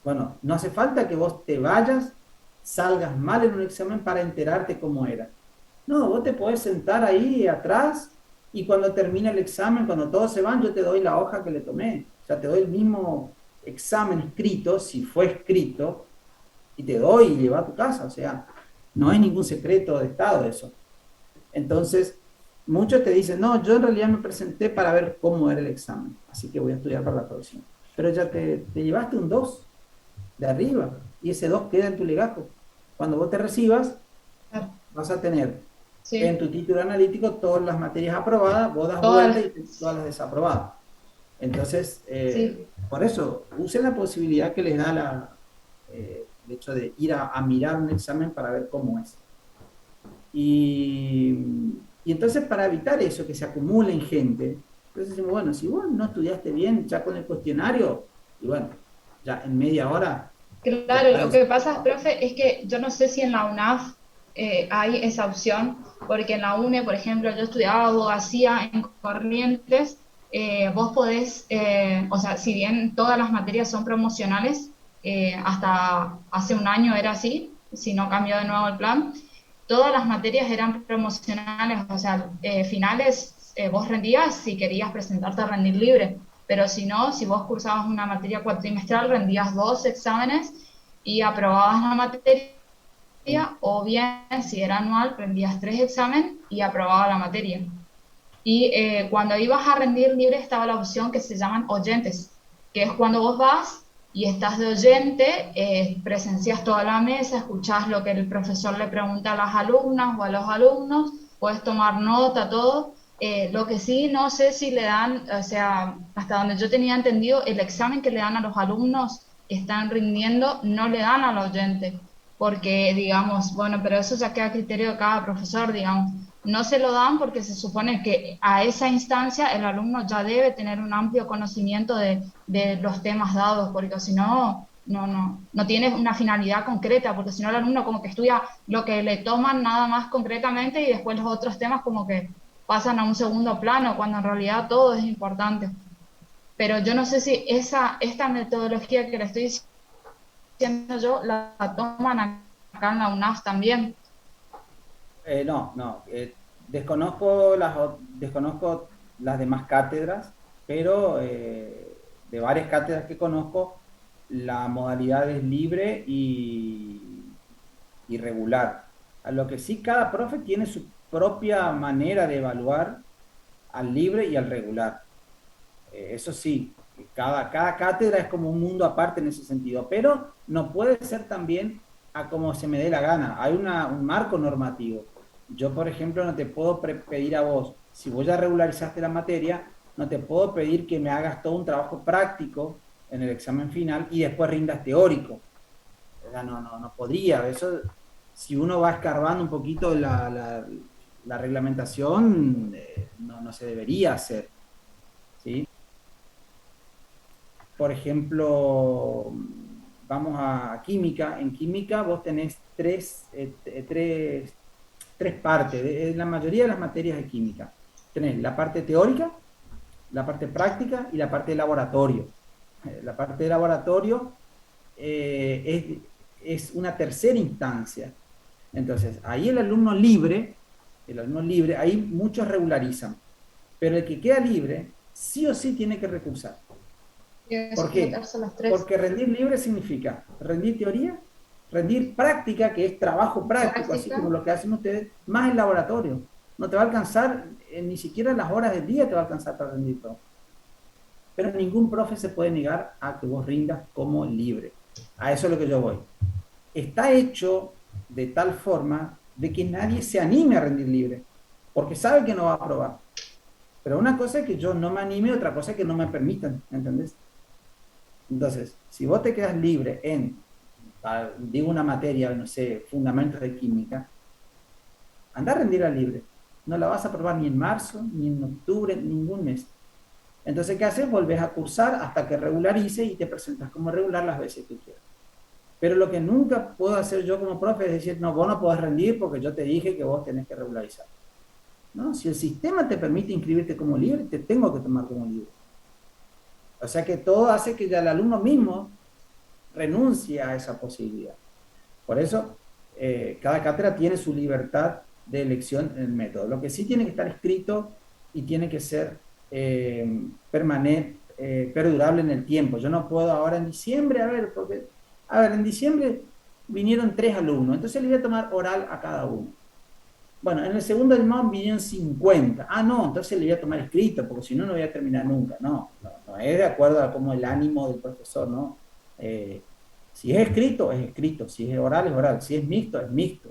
Bueno, no hace falta que vos te vayas, salgas mal en un examen para enterarte cómo era. No, vos te podés sentar ahí atrás y cuando termine el examen, cuando todos se van, yo te doy la hoja que le tomé. O sea, te doy el mismo examen escrito, si fue escrito, y te doy y lleva a tu casa. O sea, no es ningún secreto de Estado eso. Entonces, muchos te dicen, no, yo en realidad me presenté para ver cómo era el examen, así que voy a estudiar para la próxima. Pero ya te llevaste un 2 de arriba y ese 2 queda en tu legajo. Cuando vos te recibas, Claro. vas a tener en Sí, tu título analítico todas las materias aprobadas, vos das vuelta todas, y todas las desaprobadas. Entonces, sí, por eso, usen la posibilidad que les da el hecho de ir a mirar un examen para ver cómo es. Y entonces para evitar eso, que se acumulen gente, entonces decimos, bueno, si vos no estudiaste bien ya con el cuestionario, y bueno, ya en media hora ya claro, estás lo que pasa, desocupado. profe, es que yo no sé si en la UNAF hay esa opción, porque en la UNE, por ejemplo, yo estudiaba abogacía en Corrientes, vos podés, o sea, si bien todas las materias son promocionales, hasta hace un año era así, si no cambió de nuevo el plan, todas las materias eran promocionales, o sea, finales vos rendías si querías presentarte a rendir libre, pero si no, si vos cursabas una materia cuatrimestral, rendías dos exámenes y aprobabas la materia, o bien si era anual, rendías tres exámenes y aprobabas la materia. Y cuando ibas a rendir libre estaba la opción que se llaman oyentes, que es cuando vos vas y estás de oyente, presencias toda la mesa, escuchás lo que el profesor le pregunta a las alumnas o a los alumnos, puedes tomar nota, todo. Lo que sí, no sé si le dan, o sea, hasta donde yo tenía entendido, el examen que le dan a los alumnos que están rindiendo no le dan al oyente, porque digamos, bueno, pero eso ya queda a criterio de cada profesor, digamos, no se lo dan porque se supone que a esa instancia el alumno ya debe tener un amplio conocimiento de los temas dados, porque si no, no tiene una finalidad concreta, porque si no el alumno como que estudia lo que le toman nada más concretamente y después los otros temas como que pasan a un segundo plano, cuando en realidad todo es importante. Pero yo no sé si esta metodología que le estoy diciendo yo la toman acá en la UNAF también. No, no, desconozco las demás cátedras, pero de varias cátedras que conozco, la modalidad es libre y regular. A lo que sí, cada profe tiene su propia manera de evaluar al libre y al regular. Eso sí, cada cátedra es como un mundo aparte en ese sentido, pero no puede ser también a como se me dé la gana. Hay un marco normativo. Yo, por ejemplo, no te puedo pedir a vos, si vos ya regularizaste la materia, no te puedo pedir que me hagas todo un trabajo práctico en el examen final y después rindas teórico. O sea, no podría. Eso, si uno va escarbando un poquito la reglamentación, no se debería hacer. ¿Sí? Por ejemplo, vamos a química. En química vos tenés tres partes, en la mayoría de las materias de química. Tenés la parte teórica, la parte práctica y la parte de laboratorio. La parte de laboratorio es una tercera instancia. Entonces, ahí el alumno libre, ahí muchos regularizan, pero el que queda libre, sí o sí tiene que recursar. Tiene que ¿Por qué? sujetarse a las tres. Porque rendir libre significa rendir teoría, rendir práctica, que es trabajo práctico, así Práctica. como lo que hacen ustedes, más el laboratorio. No te va a alcanzar, ni siquiera las horas del día te va a alcanzar para rendir todo. Pero ningún profe se puede negar a que vos rindas como libre. A eso es lo que yo voy. Está hecho de tal forma de que nadie se anime a rendir libre, porque sabe que no va a aprobar. Pero una cosa es que yo no me anime, otra cosa es que no me permitan, ¿entendés? Entonces, si vos te quedas libre digo una materia, no sé, fundamentos de química, anda a rendir a libre. No la vas a probar ni en marzo, ni en octubre, ningún mes. Entonces, ¿qué haces? Volvés a cursar hasta que regularices y te presentas como regular las veces que quieras. Pero lo que nunca puedo hacer yo como profe es decir, no, vos no podés rendir porque yo te dije que vos tenés que regularizar. No, si el sistema te permite inscribirte como libre, te tengo que tomar como libre. O sea que todo hace que ya el alumno mismo renuncie a esa posibilidad. Por eso, cada cátedra tiene su libertad de elección en el método. Lo que sí tiene que estar escrito y tiene que ser permanente, perdurable en el tiempo. Yo no puedo ahora en diciembre, en diciembre vinieron 3 alumnos, entonces le voy a tomar oral a cada uno. Bueno, en el segundo del MOM vinieron 50. Ah, no, entonces le voy a tomar escrito, porque si no, no voy a terminar nunca. No es de acuerdo a cómo el ánimo del profesor, ¿no? Si es escrito, es escrito. Si es oral, es oral. Si es mixto, es mixto.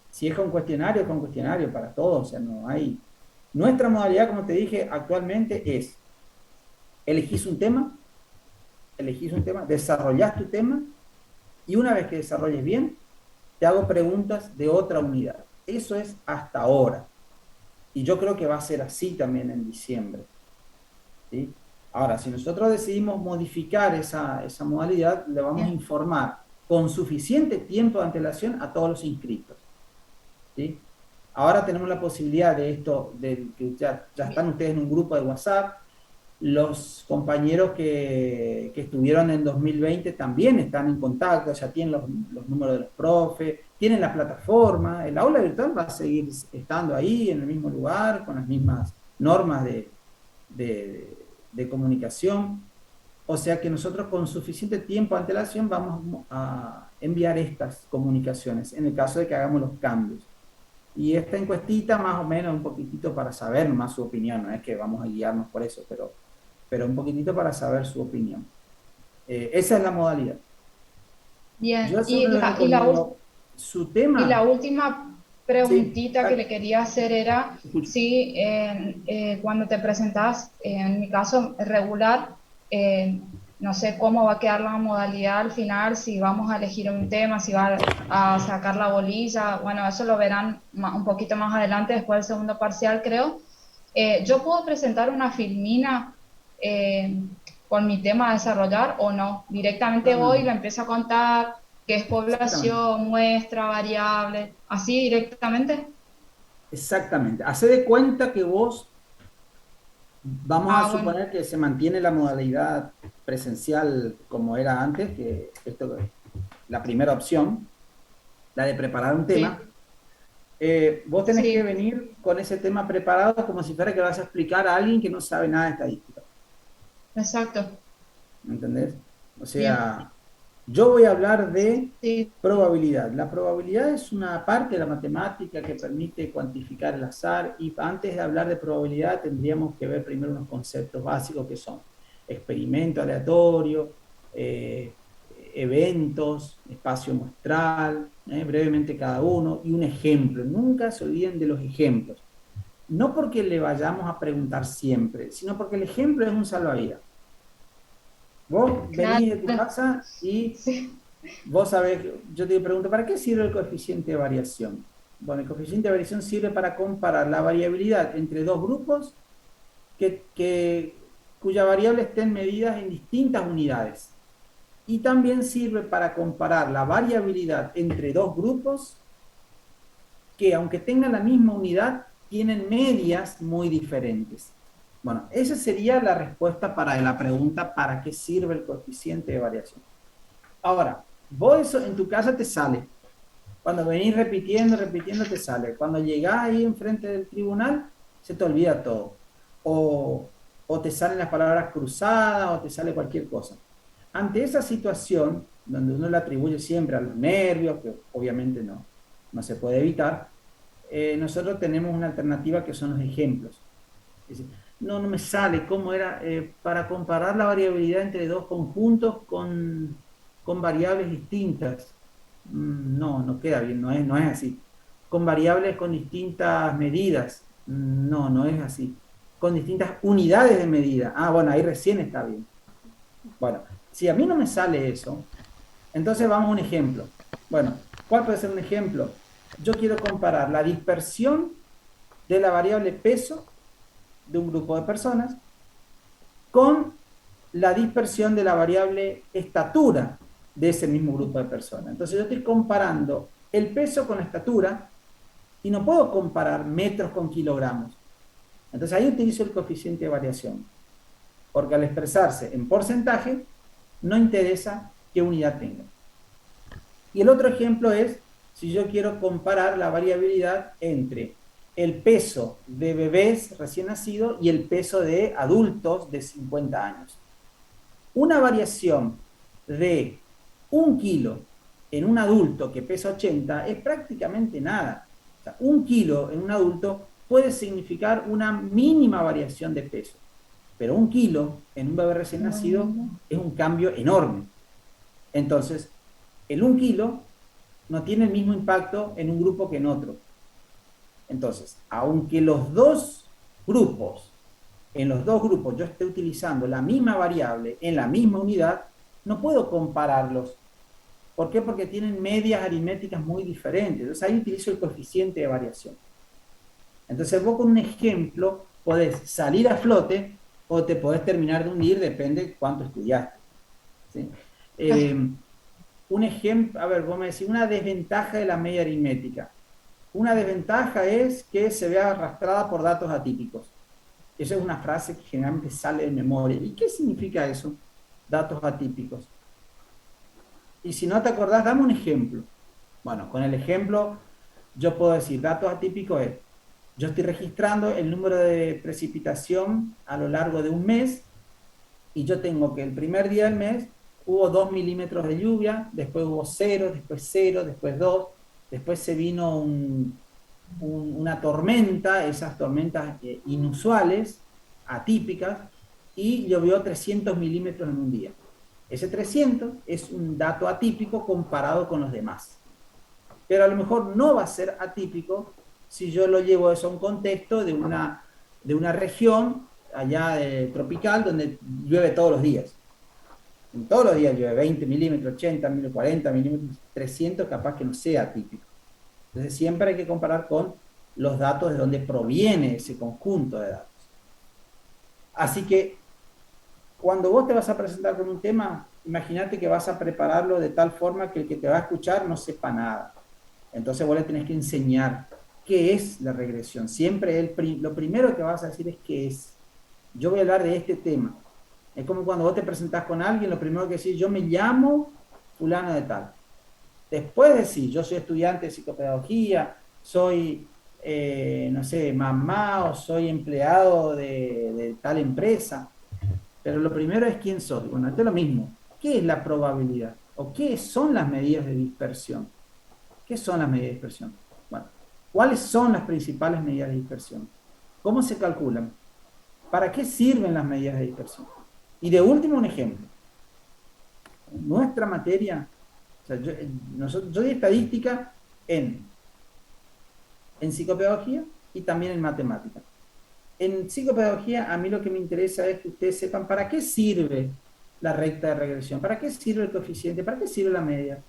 Si es con cuestionario, es con cuestionario para todos. O sea, no hay... Nuestra modalidad, como te dije, actualmente es elegís un tema, desarrollás tu tema, y una vez que desarrolles bien, te hago preguntas de otra unidad. Eso es hasta ahora. Y yo creo que va a ser así también en diciembre. ¿Sí? Ahora, si nosotros decidimos modificar esa modalidad, le vamos a informar con suficiente tiempo de antelación a todos los inscritos. ¿Sí? Ahora tenemos la posibilidad de esto, de que ya están ustedes en un grupo de WhatsApp. Los compañeros que estuvieron en 2020 también están en contacto, ya tienen los números de los profes, tienen la plataforma. El aula virtual va a seguir estando ahí, en el mismo lugar, con las mismas normas de comunicación. O sea que nosotros con suficiente tiempo de antelación vamos a enviar estas comunicaciones, en el caso de que hagamos los cambios. Y esta encuestita más o menos un poquitito para saber más su opinión, no es que vamos a guiarnos por eso, pero un poquitito para saber su opinión. Esa es la modalidad. Bien, Yo siempre les recomiendo su tema. y la última preguntita Sí, que le quería hacer era si cuando te presentas, en mi caso regular, no sé cómo va a quedar la modalidad al final, si vamos a elegir un tema, si va a sacar la bolilla, bueno, eso lo verán un poquito más adelante, después del segundo parcial, creo. ¿Yo puedo presentar una filmina con mi tema a desarrollar o no? Directamente voy y la empiezo a contar qué es población, muestra, variable, así directamente. Exactamente. Hace de cuenta que vos, vamos a Bueno, suponer que se mantiene la modalidad presencial como era antes, que esto la primera opción, la de preparar un tema. sí, Vos tenés que sí, venir con ese tema preparado como si fuera que vas a explicar a alguien que no sabe nada de estadística. exacto. ¿Me entendés? O Bien, sea, yo voy a hablar de sí, probabilidad. La probabilidad es una parte de la matemática que permite cuantificar el azar, y antes de hablar de probabilidad tendríamos que ver primero unos conceptos básicos que son experimento aleatorio, eventos, espacio muestral, brevemente cada uno, y un ejemplo. Nunca se olviden de los ejemplos. No porque le vayamos a preguntar siempre, sino porque el ejemplo es un salvavidas. Vos claro, venís de tu casa y sí, vos sabés, yo te pregunto, ¿para qué sirve el coeficiente de variación? Bueno, el coeficiente de variación sirve para comparar la variabilidad entre dos grupos cuya variable estén medidas en distintas unidades. Y también sirve para comparar la variabilidad entre dos grupos que, aunque tengan la misma unidad, tienen medias muy diferentes. Bueno, esa sería la respuesta para la pregunta ¿para qué sirve el coeficiente de variación? Ahora, vos eso en tu casa te sale. Cuando venís repitiendo, te sale. Cuando llegás ahí enfrente del tribunal, se te olvida todo. O te salen las palabras cruzadas, o te sale cualquier cosa. Ante esa situación, donde uno le atribuye siempre a los nervios, que obviamente no se puede evitar, nosotros tenemos una alternativa que son los ejemplos. Es decir, no me sale cómo era para comparar la variabilidad entre dos conjuntos con variables distintas. No queda bien, no es así. Con variables con distintas medidas. No es así. Con distintas unidades de medida. Ah, bueno, ahí recién está bien. Bueno, si a mí no me sale eso, entonces vamos a un ejemplo. Bueno, ¿cuál puede ser un ejemplo? Yo quiero comparar la dispersión de la variable peso de un grupo de personas con la dispersión de la variable estatura de ese mismo grupo de personas. Entonces yo estoy comparando el peso con la estatura y no puedo comparar metros con kilogramos. Entonces ahí utilizo el coeficiente de variación, porque al expresarse en porcentaje no interesa qué unidad tenga. Y el otro ejemplo es si yo quiero comparar la variabilidad entre el peso de bebés recién nacidos y el peso de adultos de 50 años. Una variación de 1 kilo en un adulto que pesa 80 es prácticamente nada. O sea, 1 kilo en un adulto puede significar una mínima variación de peso, pero 1 kilo en un bebé recién nacido es un cambio enorme. Entonces, el 1 kilo no tiene el mismo impacto en un grupo que en otro. Entonces, aunque en los dos grupos yo esté utilizando la misma variable en la misma unidad, no puedo compararlos. ¿Por qué? Porque tienen medias aritméticas muy diferentes. Entonces ahí utilizo el coeficiente de variación. Entonces vos con un ejemplo podés salir a flote o te podés terminar de hundir, depende de cuánto estudiaste. ¿Sí? Un ejemplo, a ver, vos me decís, una desventaja de la media aritmética. Una desventaja es que se vea arrastrada por datos atípicos. Esa es una frase que generalmente sale de memoria. ¿Y qué significa eso? Datos atípicos. Y si no te acordás, dame un ejemplo. Bueno, con el ejemplo yo puedo decir, datos atípicos es, yo estoy registrando el número de precipitación a lo largo de un mes y yo tengo que el primer día del mes hubo 2 milímetros de lluvia, después hubo 0, después 2, después se vino una tormenta, esas tormentas inusuales, atípicas, y llovió 300 milímetros en un día. Ese 300 es un dato atípico comparado con los demás. Pero a lo mejor no va a ser atípico si yo lo llevo eso a un contexto de una región allá tropical donde llueve todos los días. En todos los días llueve 20 milímetros, 80 milímetros, 40 milímetros, 300 capaz que no sea atípico. Entonces siempre hay que comparar con los datos de donde proviene ese conjunto de datos. Así que cuando vos te vas a presentar con un tema, imagínate que vas a prepararlo de tal forma que el que te va a escuchar no sepa nada. Entonces vos le tenés que enseñar qué es la regresión. Siempre lo primero que vas a decir es qué es. Yo voy a hablar de este tema. Es como cuando vos te presentás con alguien, lo primero que decís, yo me llamo fulano de tal. Después decís, yo soy estudiante de psicopedagogía, soy, no sé, mamá o soy empleado de tal empresa. Pero lo primero es quién soy. Bueno, esto es lo mismo. ¿Qué es la probabilidad? ¿O qué son las medidas de dispersión? ¿Qué son las medidas de dispersión? Bueno, ¿cuáles son las principales medidas de dispersión? ¿Cómo se calculan? ¿Para qué sirven las medidas de dispersión? Y de último, un ejemplo. Nuestra materia, o sea, yo di estadística en psicopedagogía y también en matemática. En psicopedagogía, a mí lo que me interesa es que ustedes sepan para qué sirve la recta de regresión, para qué sirve el coeficiente, para qué sirve la media,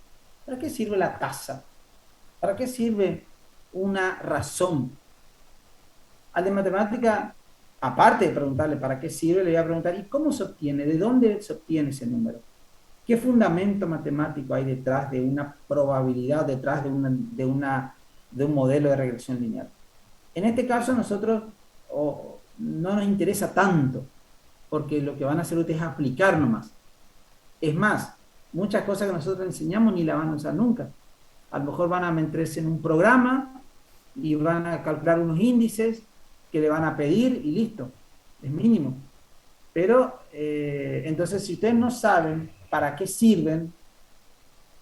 para qué sirve la tasa, para qué sirve una razón. Al de matemática, aparte de preguntarle para qué sirve, le voy a preguntar, ¿y cómo se obtiene? ¿De dónde se obtiene ese número? ¿Qué fundamento matemático hay detrás de una probabilidad, detrás de un modelo de regresión lineal? En este caso, nosotros no nos interesa tanto, porque lo que van a hacer ustedes es aplicar nomás. Es más, muchas cosas que nosotros enseñamos ni las van a usar nunca. A lo mejor van a meterse en un programa y van a calcular unos índices que le van a pedir y listo, es mínimo. Pero, entonces, si ustedes no saben para qué sirven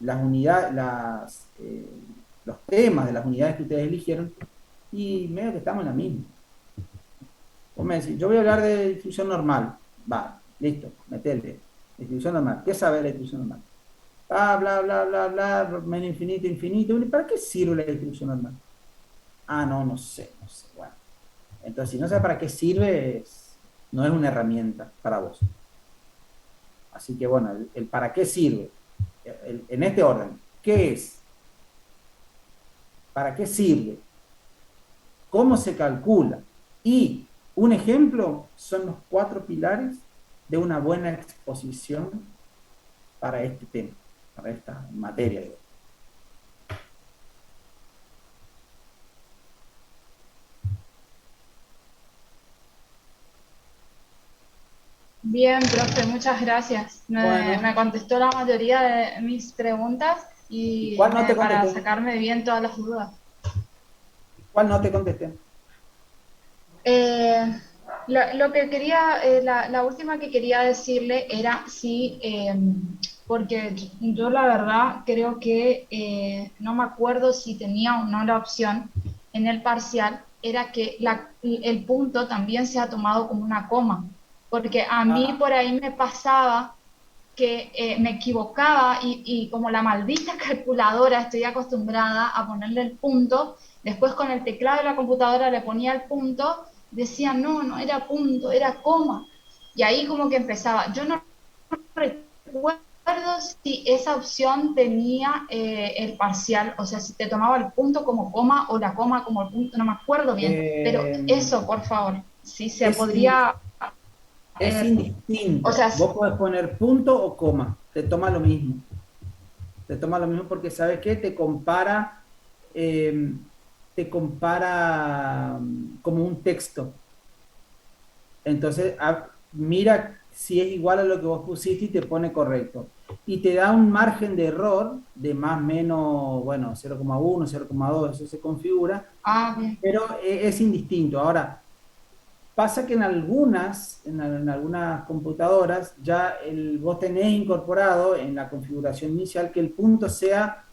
las unidades, los temas de las unidades que ustedes eligieron, y medio que estamos en la misma. Vos me decís, yo voy a hablar de distribución normal. Va, listo, metele. Distribución normal. ¿Qué sabe la distribución normal? Bla, bla, bla, bla, menos infinito, infinito. ¿Para qué sirve la distribución normal? Ah, no sé. Bueno. Entonces, si no sabes para qué sirve, no es una herramienta para vos. Así que, bueno, el para qué sirve. En este orden, ¿qué es? ¿Para qué sirve? ¿Cómo se calcula? Y un ejemplo son los 4 pilares dé una buena exposición para este tema, para esta materia. Bien, profe, muchas gracias. Bueno, Me contestó la mayoría de mis preguntas ¿y y cuál no te para contesté? sacarme bien todas las dudas. ¿Cuál no te contesté? Eh, lo que quería, la última que quería decirle era si, porque yo la verdad creo que no me acuerdo si tenía o no la opción en el parcial, era que el punto también se ha tomado como una coma, porque a mí Ah, por ahí me pasaba que me equivocaba y como la maldita calculadora estoy acostumbrada a ponerle el punto, después con el teclado de la computadora le ponía el punto, decía no, no era punto, era coma. Y ahí como que empezaba. Yo no recuerdo si esa opción tenía el parcial, o sea, si te tomaba el punto como coma o la coma como el punto, no me acuerdo bien, pero eh, eso, por favor, si se es, indi- podría, es eh, o indistinto. sea, Vos podés poner punto o coma, te toma lo mismo. Te toma lo mismo porque, ¿sabes qué? Eh, te compara como un texto. Entonces, mira si es igual a lo que vos pusiste y te pone correcto. Y te da un margen de error de más o menos, bueno, 0,1, 0,2, eso se configura, bien. pero es indistinto. Ahora, pasa que en algunas computadoras ya vos tenés incorporado en la configuración inicial que el punto sea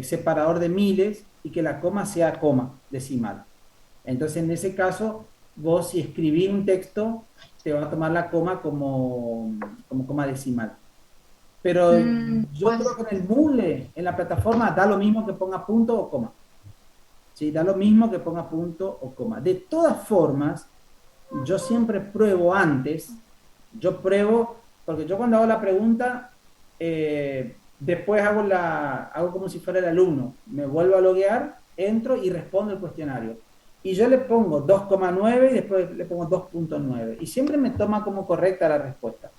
separador de miles y que la coma sea coma decimal. Entonces, en ese caso, vos si escribís un texto, te va a tomar la coma como coma decimal. Pero yo Pues creo que en el Moodle, en la plataforma, da lo mismo que ponga punto o coma. ¿Sí? Da lo mismo que ponga punto o coma. De todas formas, yo siempre pruebo antes, yo pruebo, porque yo cuando hago la pregunta, después hago como si fuera el alumno, me vuelvo a loguear, entro y respondo el cuestionario. Y yo le pongo 2,9 y después le pongo 2,9. Y siempre me toma como correcta la respuesta.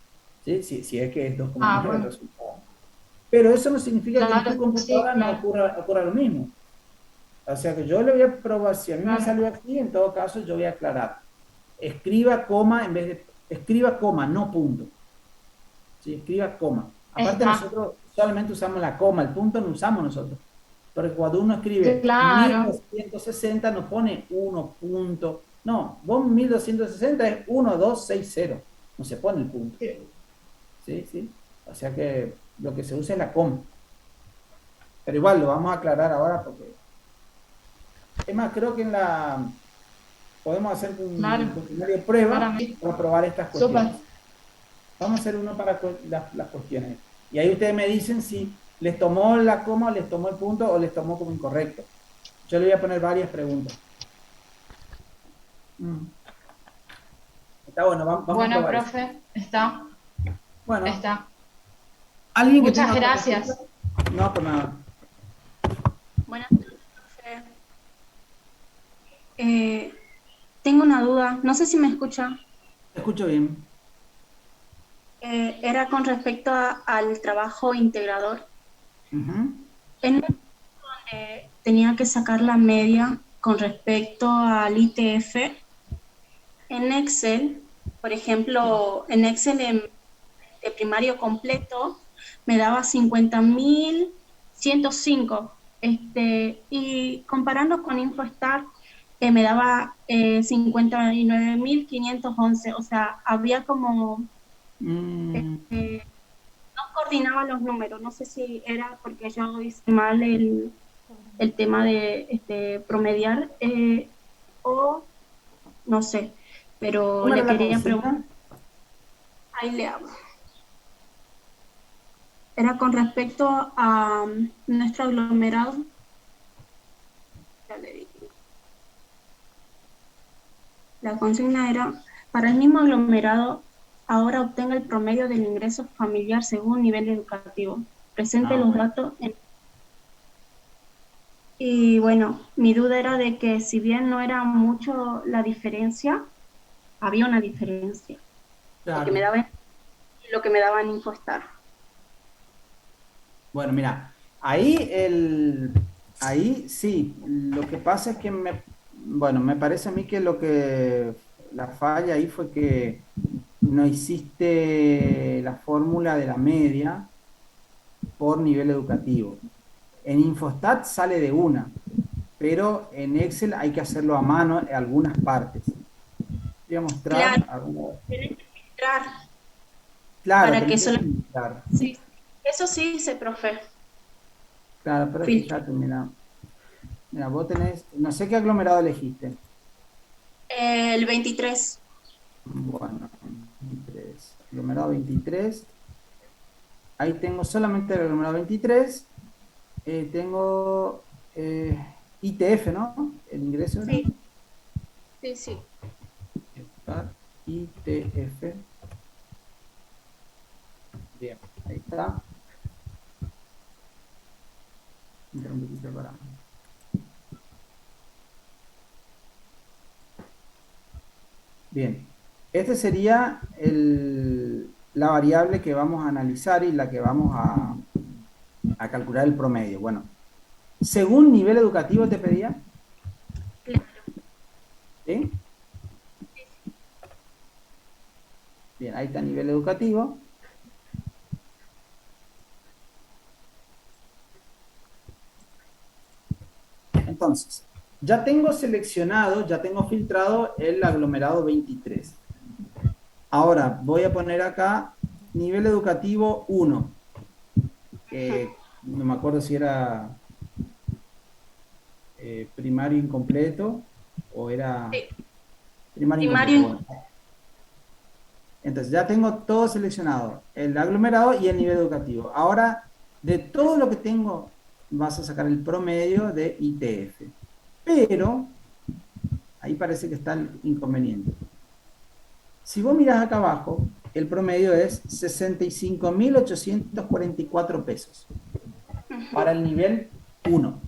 ¿Sí? Si es que es 2,9 el bueno, resultado. Pero eso no significa que en tu claro, sí, computadora no claro, ocurra lo mismo. O sea que yo le voy a probar, si a mí me claro. salió así, en todo caso yo voy a aclarar. Escriba coma en vez de, escriba coma, no punto. ¿Sí? Escriba coma. Aparte Está, nosotros solamente usamos la coma, el punto no usamos nosotros. Porque cuando uno escribe claro. 1260 no pone 1 punto. No, vos 1260 es 1260. No se pone el punto. ¿Sí? ¿Sí? O sea que lo que se usa es la coma. Pero igual lo vamos a aclarar ahora porque... Es más, creo que podemos hacer Claro, un cuestionario de prueba claramente. para probar estas Súper. cuestiones. Vamos a hacer uno para las cuestiones. Y ahí ustedes me dicen si les tomó la coma, les tomó el punto o les tomó como incorrecto. Yo le voy a poner varias preguntas. Mm. Está bueno, vamos a Bueno, probar eso. profe, está, Bueno, está. ¿alguien que tenga Muchas otra consulta? gracias. No, pues nada. Buenas tardes, profe. Eh, tengo una duda, no sé si me escucha. Te escucho bien. Era con respecto al trabajo integrador. Ujú. En el donde tenía que sacar la media con respecto al ITF, en Excel, por ejemplo, en Excel de primario completo, me daba 50.105. Y comparando con InfoStar, me daba 59.511. O sea, había como, Mm, no coordinaba los números. No sé si era porque yo hice mal el tema de promediar, o no sé, pero ¿Cómo era le la quería preguntar, consigna? ahí le hablo. Era con respecto a nuestro aglomerado. Ya le digo. La consigna era, para el mismo aglomerado, ahora obtenga el promedio del ingreso familiar según nivel educativo. Presente Ah, los bueno. datos. Y bueno, mi duda era de que si bien no era mucho la diferencia, había una diferencia. lo que me Claro. daba, lo que me daba en Infostar. Bueno, mira, ahí sí, lo que pasa es que bueno, me parece a mí que la falla ahí fue que no hiciste la fórmula de la media por nivel educativo. En Infostat sale de una, pero en Excel hay que hacerlo a mano en algunas partes. Voy a Claro, mostrar algunas. tenés que filtrar Claro, para que tenés que solo... filtrar. Sí, eso sí hice, profe. Claro, pero Filtro. fíjate, mira, vos tenés, no sé qué aglomerado elegiste. El 23. Bueno, 23, aglomerado 23. Ahí tengo solamente el aglomerado 23. Tengo ITF, ¿no? El ingreso era. Sí, sí, sí. ITF. Bien, ahí está. Entra un poquito para. Bien, este sería la variable que vamos a analizar y la que vamos a calcular el promedio. Bueno, según nivel educativo te pedía, Claro. ¿sí? Bien, ahí está nivel educativo. Entonces, ya tengo seleccionado, ya tengo filtrado el aglomerado 23. Ahora voy a poner acá nivel educativo 1. No me acuerdo si era primario incompleto o era Sí, primario incompleto. primario. Bueno, entonces ya tengo todo seleccionado, el aglomerado y el nivel educativo. Ahora, de todo lo que tengo, vas a sacar el promedio de ITF. Pero, ahí parece que está el inconveniente. Si vos mirás acá abajo, el promedio es 65.844 pesos para el nivel 1.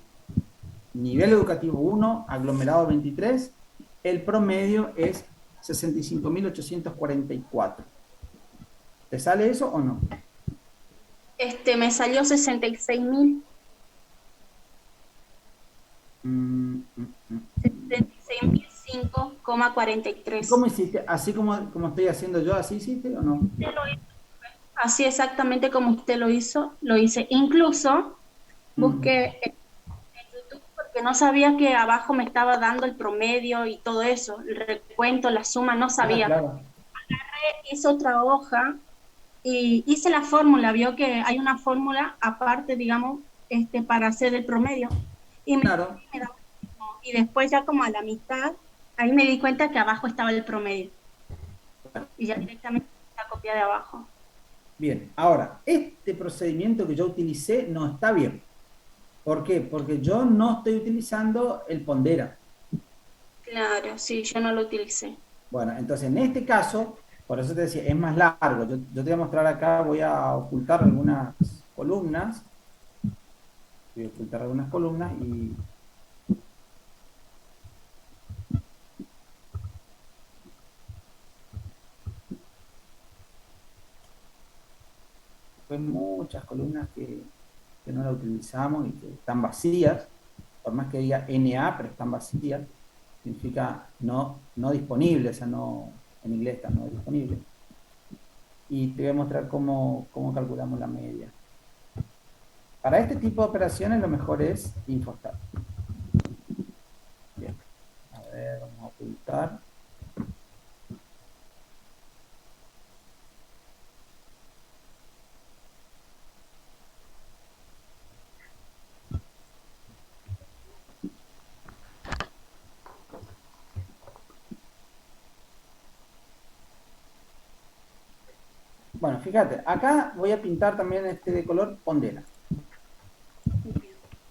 Nivel educativo 1, aglomerado 23, el promedio es 65.844. ¿Te sale eso o no? Me salió 66.000. Mm, mm, mm. 66.005,43. ¿Cómo hiciste? ¿Así como estoy haciendo yo? ¿Así hiciste o no? Así exactamente como usted lo hizo, lo hice. Incluso Mm. busqué en YouTube porque no sabía que abajo me estaba dando el promedio y todo eso, el recuento, la suma, no Ah, sabía. claro. Hice otra hoja y hice la fórmula, vio que hay una fórmula aparte, digamos, para hacer el promedio. Y Claro. me daba lo mismo. Y después ya como a la mitad, ahí me di cuenta que abajo estaba el promedio. Y ya directamente la copia de abajo. Bien. Ahora, este procedimiento que yo utilicé no está bien. ¿Por qué? Porque yo no estoy utilizando el pondera. Claro, sí, yo no lo utilicé. Bueno, entonces en este caso, por eso te decía, es más largo. Yo te voy a mostrar acá, voy a ocultar algunas columnas. Voy a ocultar algunas columnas y fue muchas columnas que no la utilizamos y que están vacías, por más que diga NA, pero están vacías, significa no disponible, o sea, no, en inglés está no disponible. Y te voy a mostrar cómo calculamos la media. Para este tipo de operaciones lo mejor es Infostat. Bien, a ver, vamos a ocultar. Bueno, fíjate, acá voy a pintar también este de color pondera.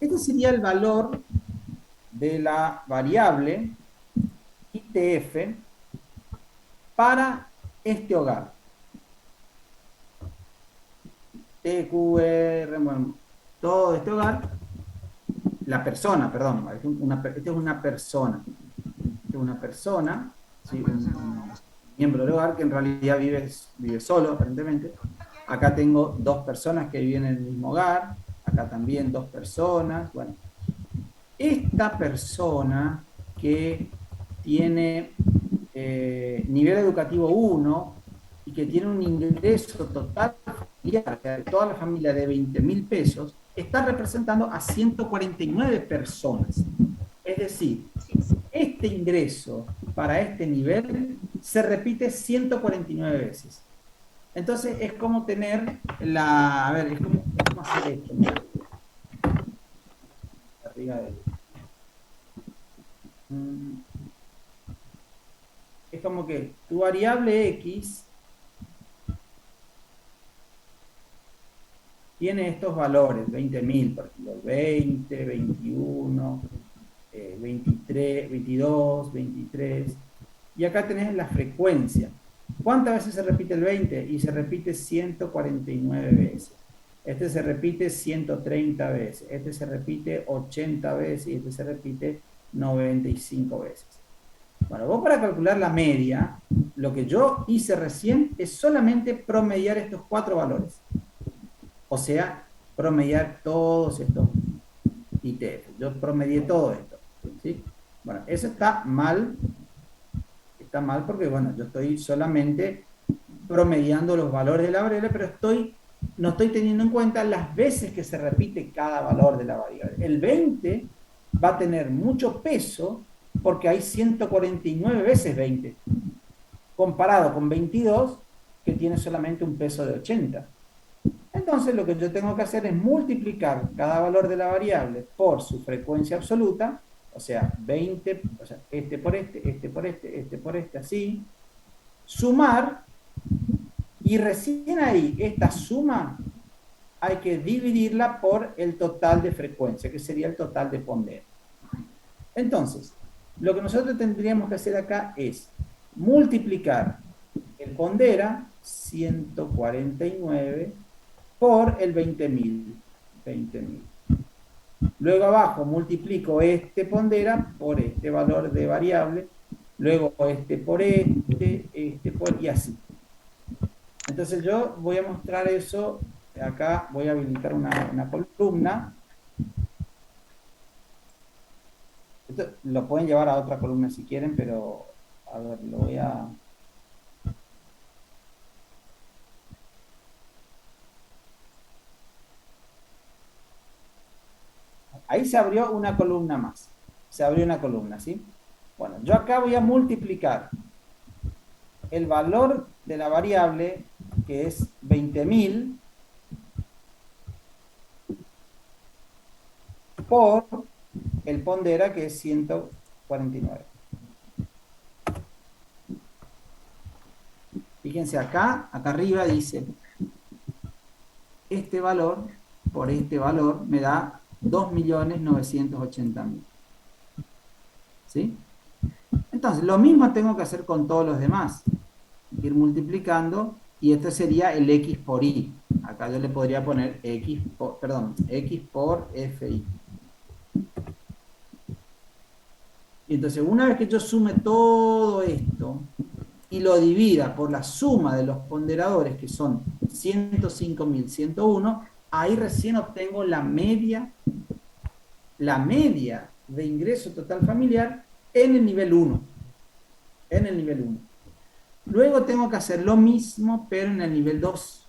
Este sería el valor de la variable ITF para este hogar. TQR, bueno, todo este hogar, la persona, perdón, esta es una persona. Esta es una persona, ¿sí? miembro del hogar, que en realidad vive solo, aparentemente. Acá tengo 2 personas que viven en el mismo hogar, acá también 2 personas. Bueno, esta persona que tiene nivel educativo 1 y que tiene un ingreso total familiar, de toda la familia de 20.000 pesos, está representando a 149 personas. Es decir, este ingreso para este nivel se repite 149 veces. Entonces es como tener la... A ver, es como hacer esto. Mira. Arriba de... Es como que tu variable X tiene estos valores, 20.000, por ejemplo, 20, 21, 23, 22, 23. Y acá tenés la frecuencia. ¿Cuántas veces se repite el 20? Y se repite 149 veces. Este se repite 130 veces. Este se repite 80 veces. Y este se repite 95 veces. Bueno, vos para calcular la media, lo que yo hice recién es solamente promediar estos 4 valores. O sea, promediar todos estos ITF. Yo promedié todo esto. ¿Sí? Bueno, eso está mal. Está mal porque, bueno, yo estoy solamente promediando los valores de la variable, pero no estoy teniendo en cuenta las veces que se repite cada valor de la variable. El 20 va a tener mucho peso porque hay 149 veces 20, comparado con 22, que tiene solamente un peso de 80. Entonces lo que yo tengo que hacer es multiplicar cada valor de la variable por su frecuencia absoluta, o sea, 20, o sea, este por este, este por este, este por este, así, sumar, y recién ahí, esta suma, hay que dividirla por el total de frecuencia, que sería el total de pondera. Entonces, lo que nosotros tendríamos que hacer acá es multiplicar el pondera, 149, por el 20.000. 20.000. Luego abajo multiplico este pondera por este valor de variable, luego este por este por, y así. Entonces yo voy a mostrar eso, acá voy a habilitar una columna. Esto lo pueden llevar a otra columna si quieren, pero a ver, lo voy a... Ahí se abrió una columna más. Se abrió una columna, ¿sí? Bueno, yo acá voy a multiplicar el valor de la variable, que es 20.000, por el pondera, que es 149. Fíjense acá arriba dice, este valor por este valor me da 2.980.000. ¿Sí? Entonces, lo mismo tengo que hacer con todos los demás. Ir multiplicando, y esto sería el X por Y. Acá yo le podría poner X por FI. Y entonces, una vez que yo sume todo esto y lo divida por la suma de los ponderadores, que son 105.101, ahí recién obtengo la media de ingreso total familiar en el nivel 1. En el nivel 1. Luego tengo que hacer lo mismo, pero en el nivel 2.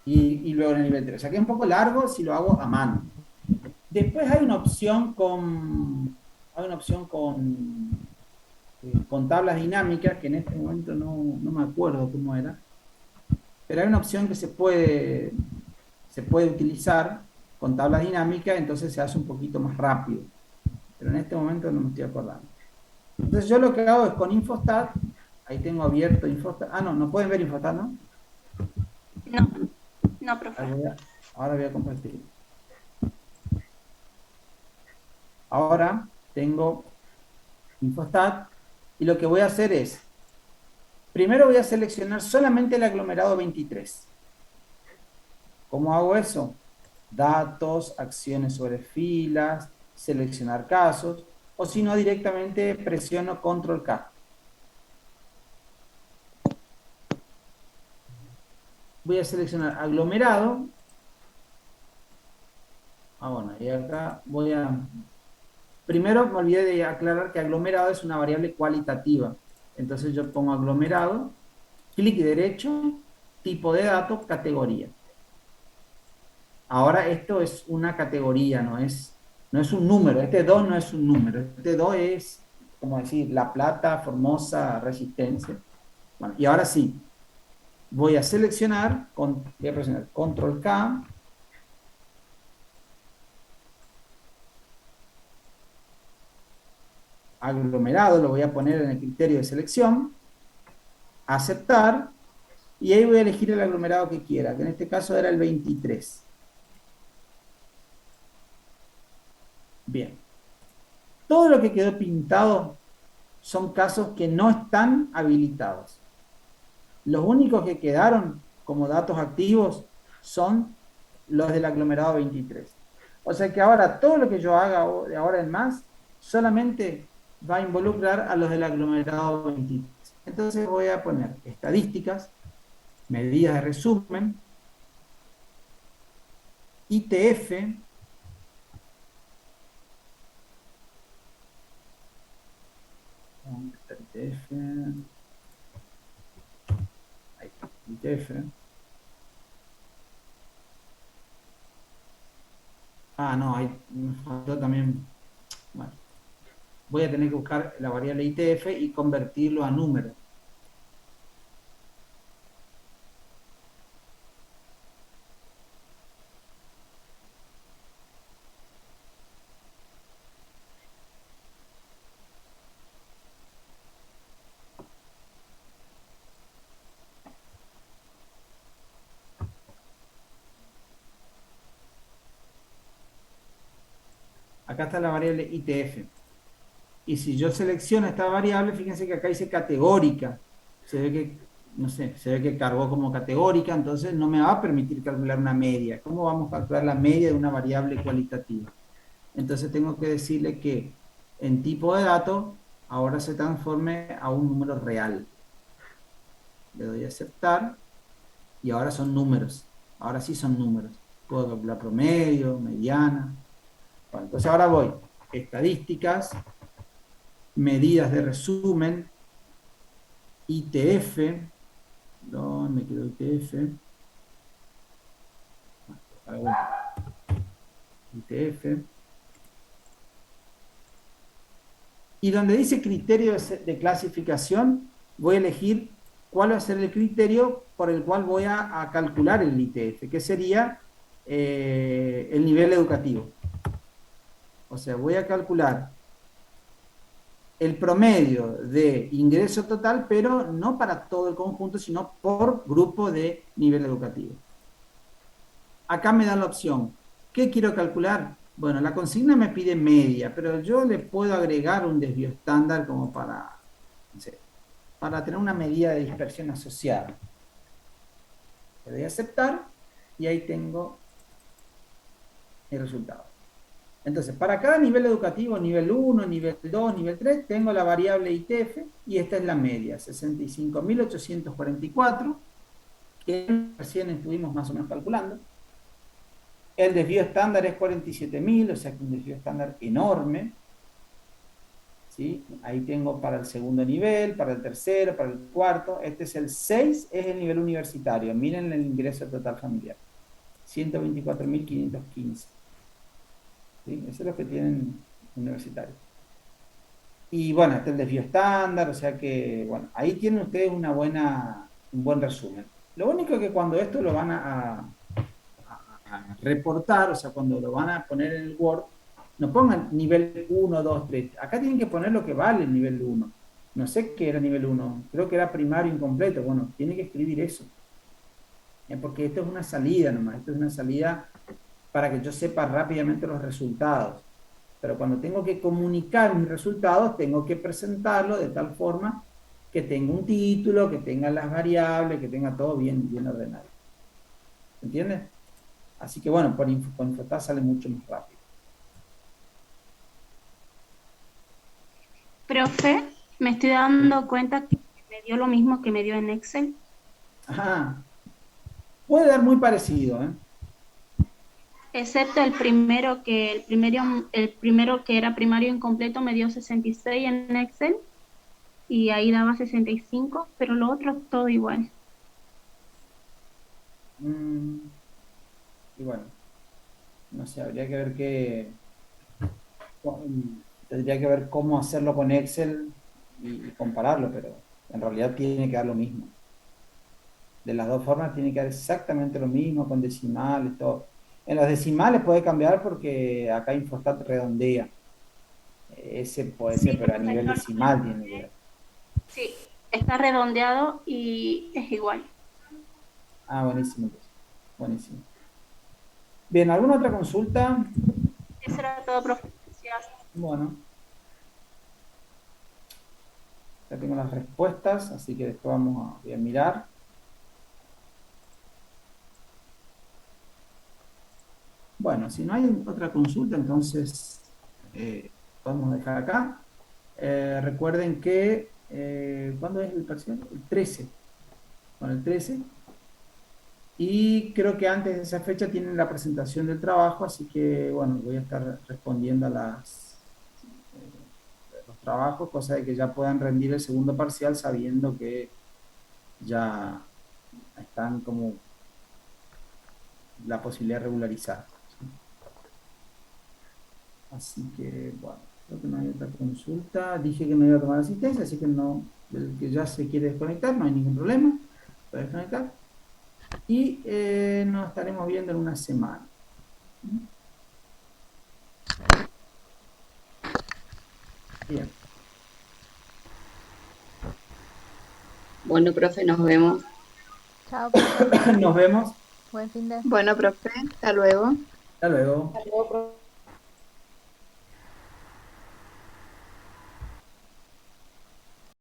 Y luego en el nivel 3. O sea que es un poco largo si lo hago a mano. Después hay una opción con tablas dinámicas, que en este momento no me acuerdo cómo era. Pero hay una opción que se puede utilizar con tablas dinámicas, entonces se hace un poquito más rápido. Pero en este momento no me estoy acordando. Entonces yo lo que hago es con Infostat, ahí tengo abierto Infostat. Ah, no pueden ver Infostat, ¿no? No, profe. Ahora voy a compartir. Ahora tengo Infostat, y lo que voy a hacer es, primero voy a seleccionar solamente el aglomerado 23. ¿Cómo hago eso? Datos, acciones sobre filas, seleccionar casos. o si no directamente presiono Control K. Voy a seleccionar aglomerado. Bueno, y acá voy a... Primero me olvidé de aclarar que aglomerado es una variable cualitativa. Entonces yo pongo aglomerado, clic derecho, tipo de datos, categoría. Ahora esto es una categoría, no es un número. Este 2 no es un número. Este 2 es, como decir, La Plata, Formosa, Resistencia. Bueno, y ahora sí, voy a seleccionar, voy a presionar Control K. Aglomerado, lo voy a poner en el criterio de selección. Aceptar. Y ahí voy a elegir el aglomerado que quiera, que en este caso era el 23. Bien. Todo lo que quedó pintado son casos que no están habilitados. Los únicos que quedaron como datos activos son los del aglomerado 23. O sea que ahora todo lo que yo haga de ahora en más solamente va a involucrar a los del aglomerado 23. Entonces voy a poner estadísticas, medidas de resumen, ITF, ITF. No, ahí me faltó también. Bueno, voy a tener que buscar la variable ITF y convertirlo a número. Acá está la variable ITF. Y si yo selecciono esta variable, fíjense que acá dice categórica. Se ve que, no sé, se ve que cargó como categórica, entonces no me va a permitir calcular una media. ¿Cómo vamos a calcular la media de una variable cualitativa? Entonces tengo que decirle que en tipo de dato ahora se transforme a un número real. Le doy a aceptar y ahora son números. Ahora sí son números. Puedo calcular promedio, mediana. Bueno, entonces ahora voy. Estadísticas, medidas de resumen, ITF. ¿Dónde me quedó ITF? ITF. Y donde dice criterio de clasificación, voy a elegir cuál va a ser el criterio por el cual voy a calcular el ITF, que sería el nivel educativo. O sea, voy a calcular el promedio de ingreso total, pero no para todo el conjunto, sino por grupo de nivel educativo. Acá me da la opción. ¿Qué quiero calcular? Bueno, la consigna me pide media, pero yo le puedo agregar un desvío estándar como para, no sé, para tener una medida de dispersión asociada. Le doy a aceptar y ahí tengo el resultado. Entonces, para cada nivel educativo, nivel 1, nivel 2, nivel 3, tengo la variable ITF y esta es la media, 65.844, que recién estuvimos más o menos calculando. El desvío estándar es 47.000, o sea que un desvío estándar enorme. ¿Sí? Ahí tengo para el segundo nivel, para el tercero, para el cuarto. Este es el 6, es el nivel universitario. Miren el ingreso total familiar. 124.515. ¿Sí? Eso es lo que tienen universitarios. Y bueno, este es el desvío estándar, o sea que, bueno, ahí tienen ustedes un buen resumen. Lo único que cuando esto lo van a reportar, o sea, cuando lo van a poner en el Word, no pongan nivel 1, 2, 3. Acá tienen que poner lo que vale el nivel 1. No sé qué era nivel 1, creo que era primario incompleto. Bueno, tiene que escribir eso. Porque esto es una salida nomás, esto es una salida para que yo sepa rápidamente los resultados. Pero cuando tengo que comunicar mis resultados, tengo que presentarlo de tal forma que tenga un título, que tenga las variables, que tenga todo bien ordenado. ¿Entiendes? Así que bueno, con Infotaz sale mucho más rápido. Profe, me estoy dando cuenta que me dio lo mismo que me dio en Excel. Ajá. Puede dar muy parecido, ¿eh? Excepto el primero que era primario incompleto me dio 66 en Excel y ahí daba 65, pero lo otro todo igual. Mm, y bueno, no sé, habría que ver tendría que ver cómo hacerlo con Excel y compararlo, pero en realidad tiene que dar lo mismo. De las dos formas tiene que dar exactamente lo mismo, con decimales, todo. En los decimales puede cambiar porque acá Infostat redondea. Ese puede Sí, ser, pero a profe, nivel yo lo decimal tiene que redondeé. ver. Sí, está redondeado y es igual. Ah, buenísimo, entonces. Buenísimo. Bien, ¿alguna otra consulta? Eso era todo, profe. Gracias. Bueno, ya tengo las respuestas, así que después voy a mirar. Bueno, si no hay otra consulta, entonces podemos dejar acá. Recuerden que, ¿cuándo es el parcial? El 13. Con el 13. Y creo que antes de esa fecha tienen la presentación del trabajo, así que, bueno, voy a estar respondiendo a los trabajos, cosa de que ya puedan rendir el segundo parcial sabiendo que ya están como la posibilidad de regularizar. ¿Sí? Así que, bueno, creo que no hay otra consulta. Dije que no iba a tomar asistencia, así que no, el que ya se quiere desconectar, no hay ningún problema. Puede desconectar. Y nos estaremos viendo en una semana. Bien. Bueno, profe, nos vemos. Chao, profe. Nos vemos. Buen fin de. Bueno, profe, hasta luego. Hasta luego. Hasta luego, profe.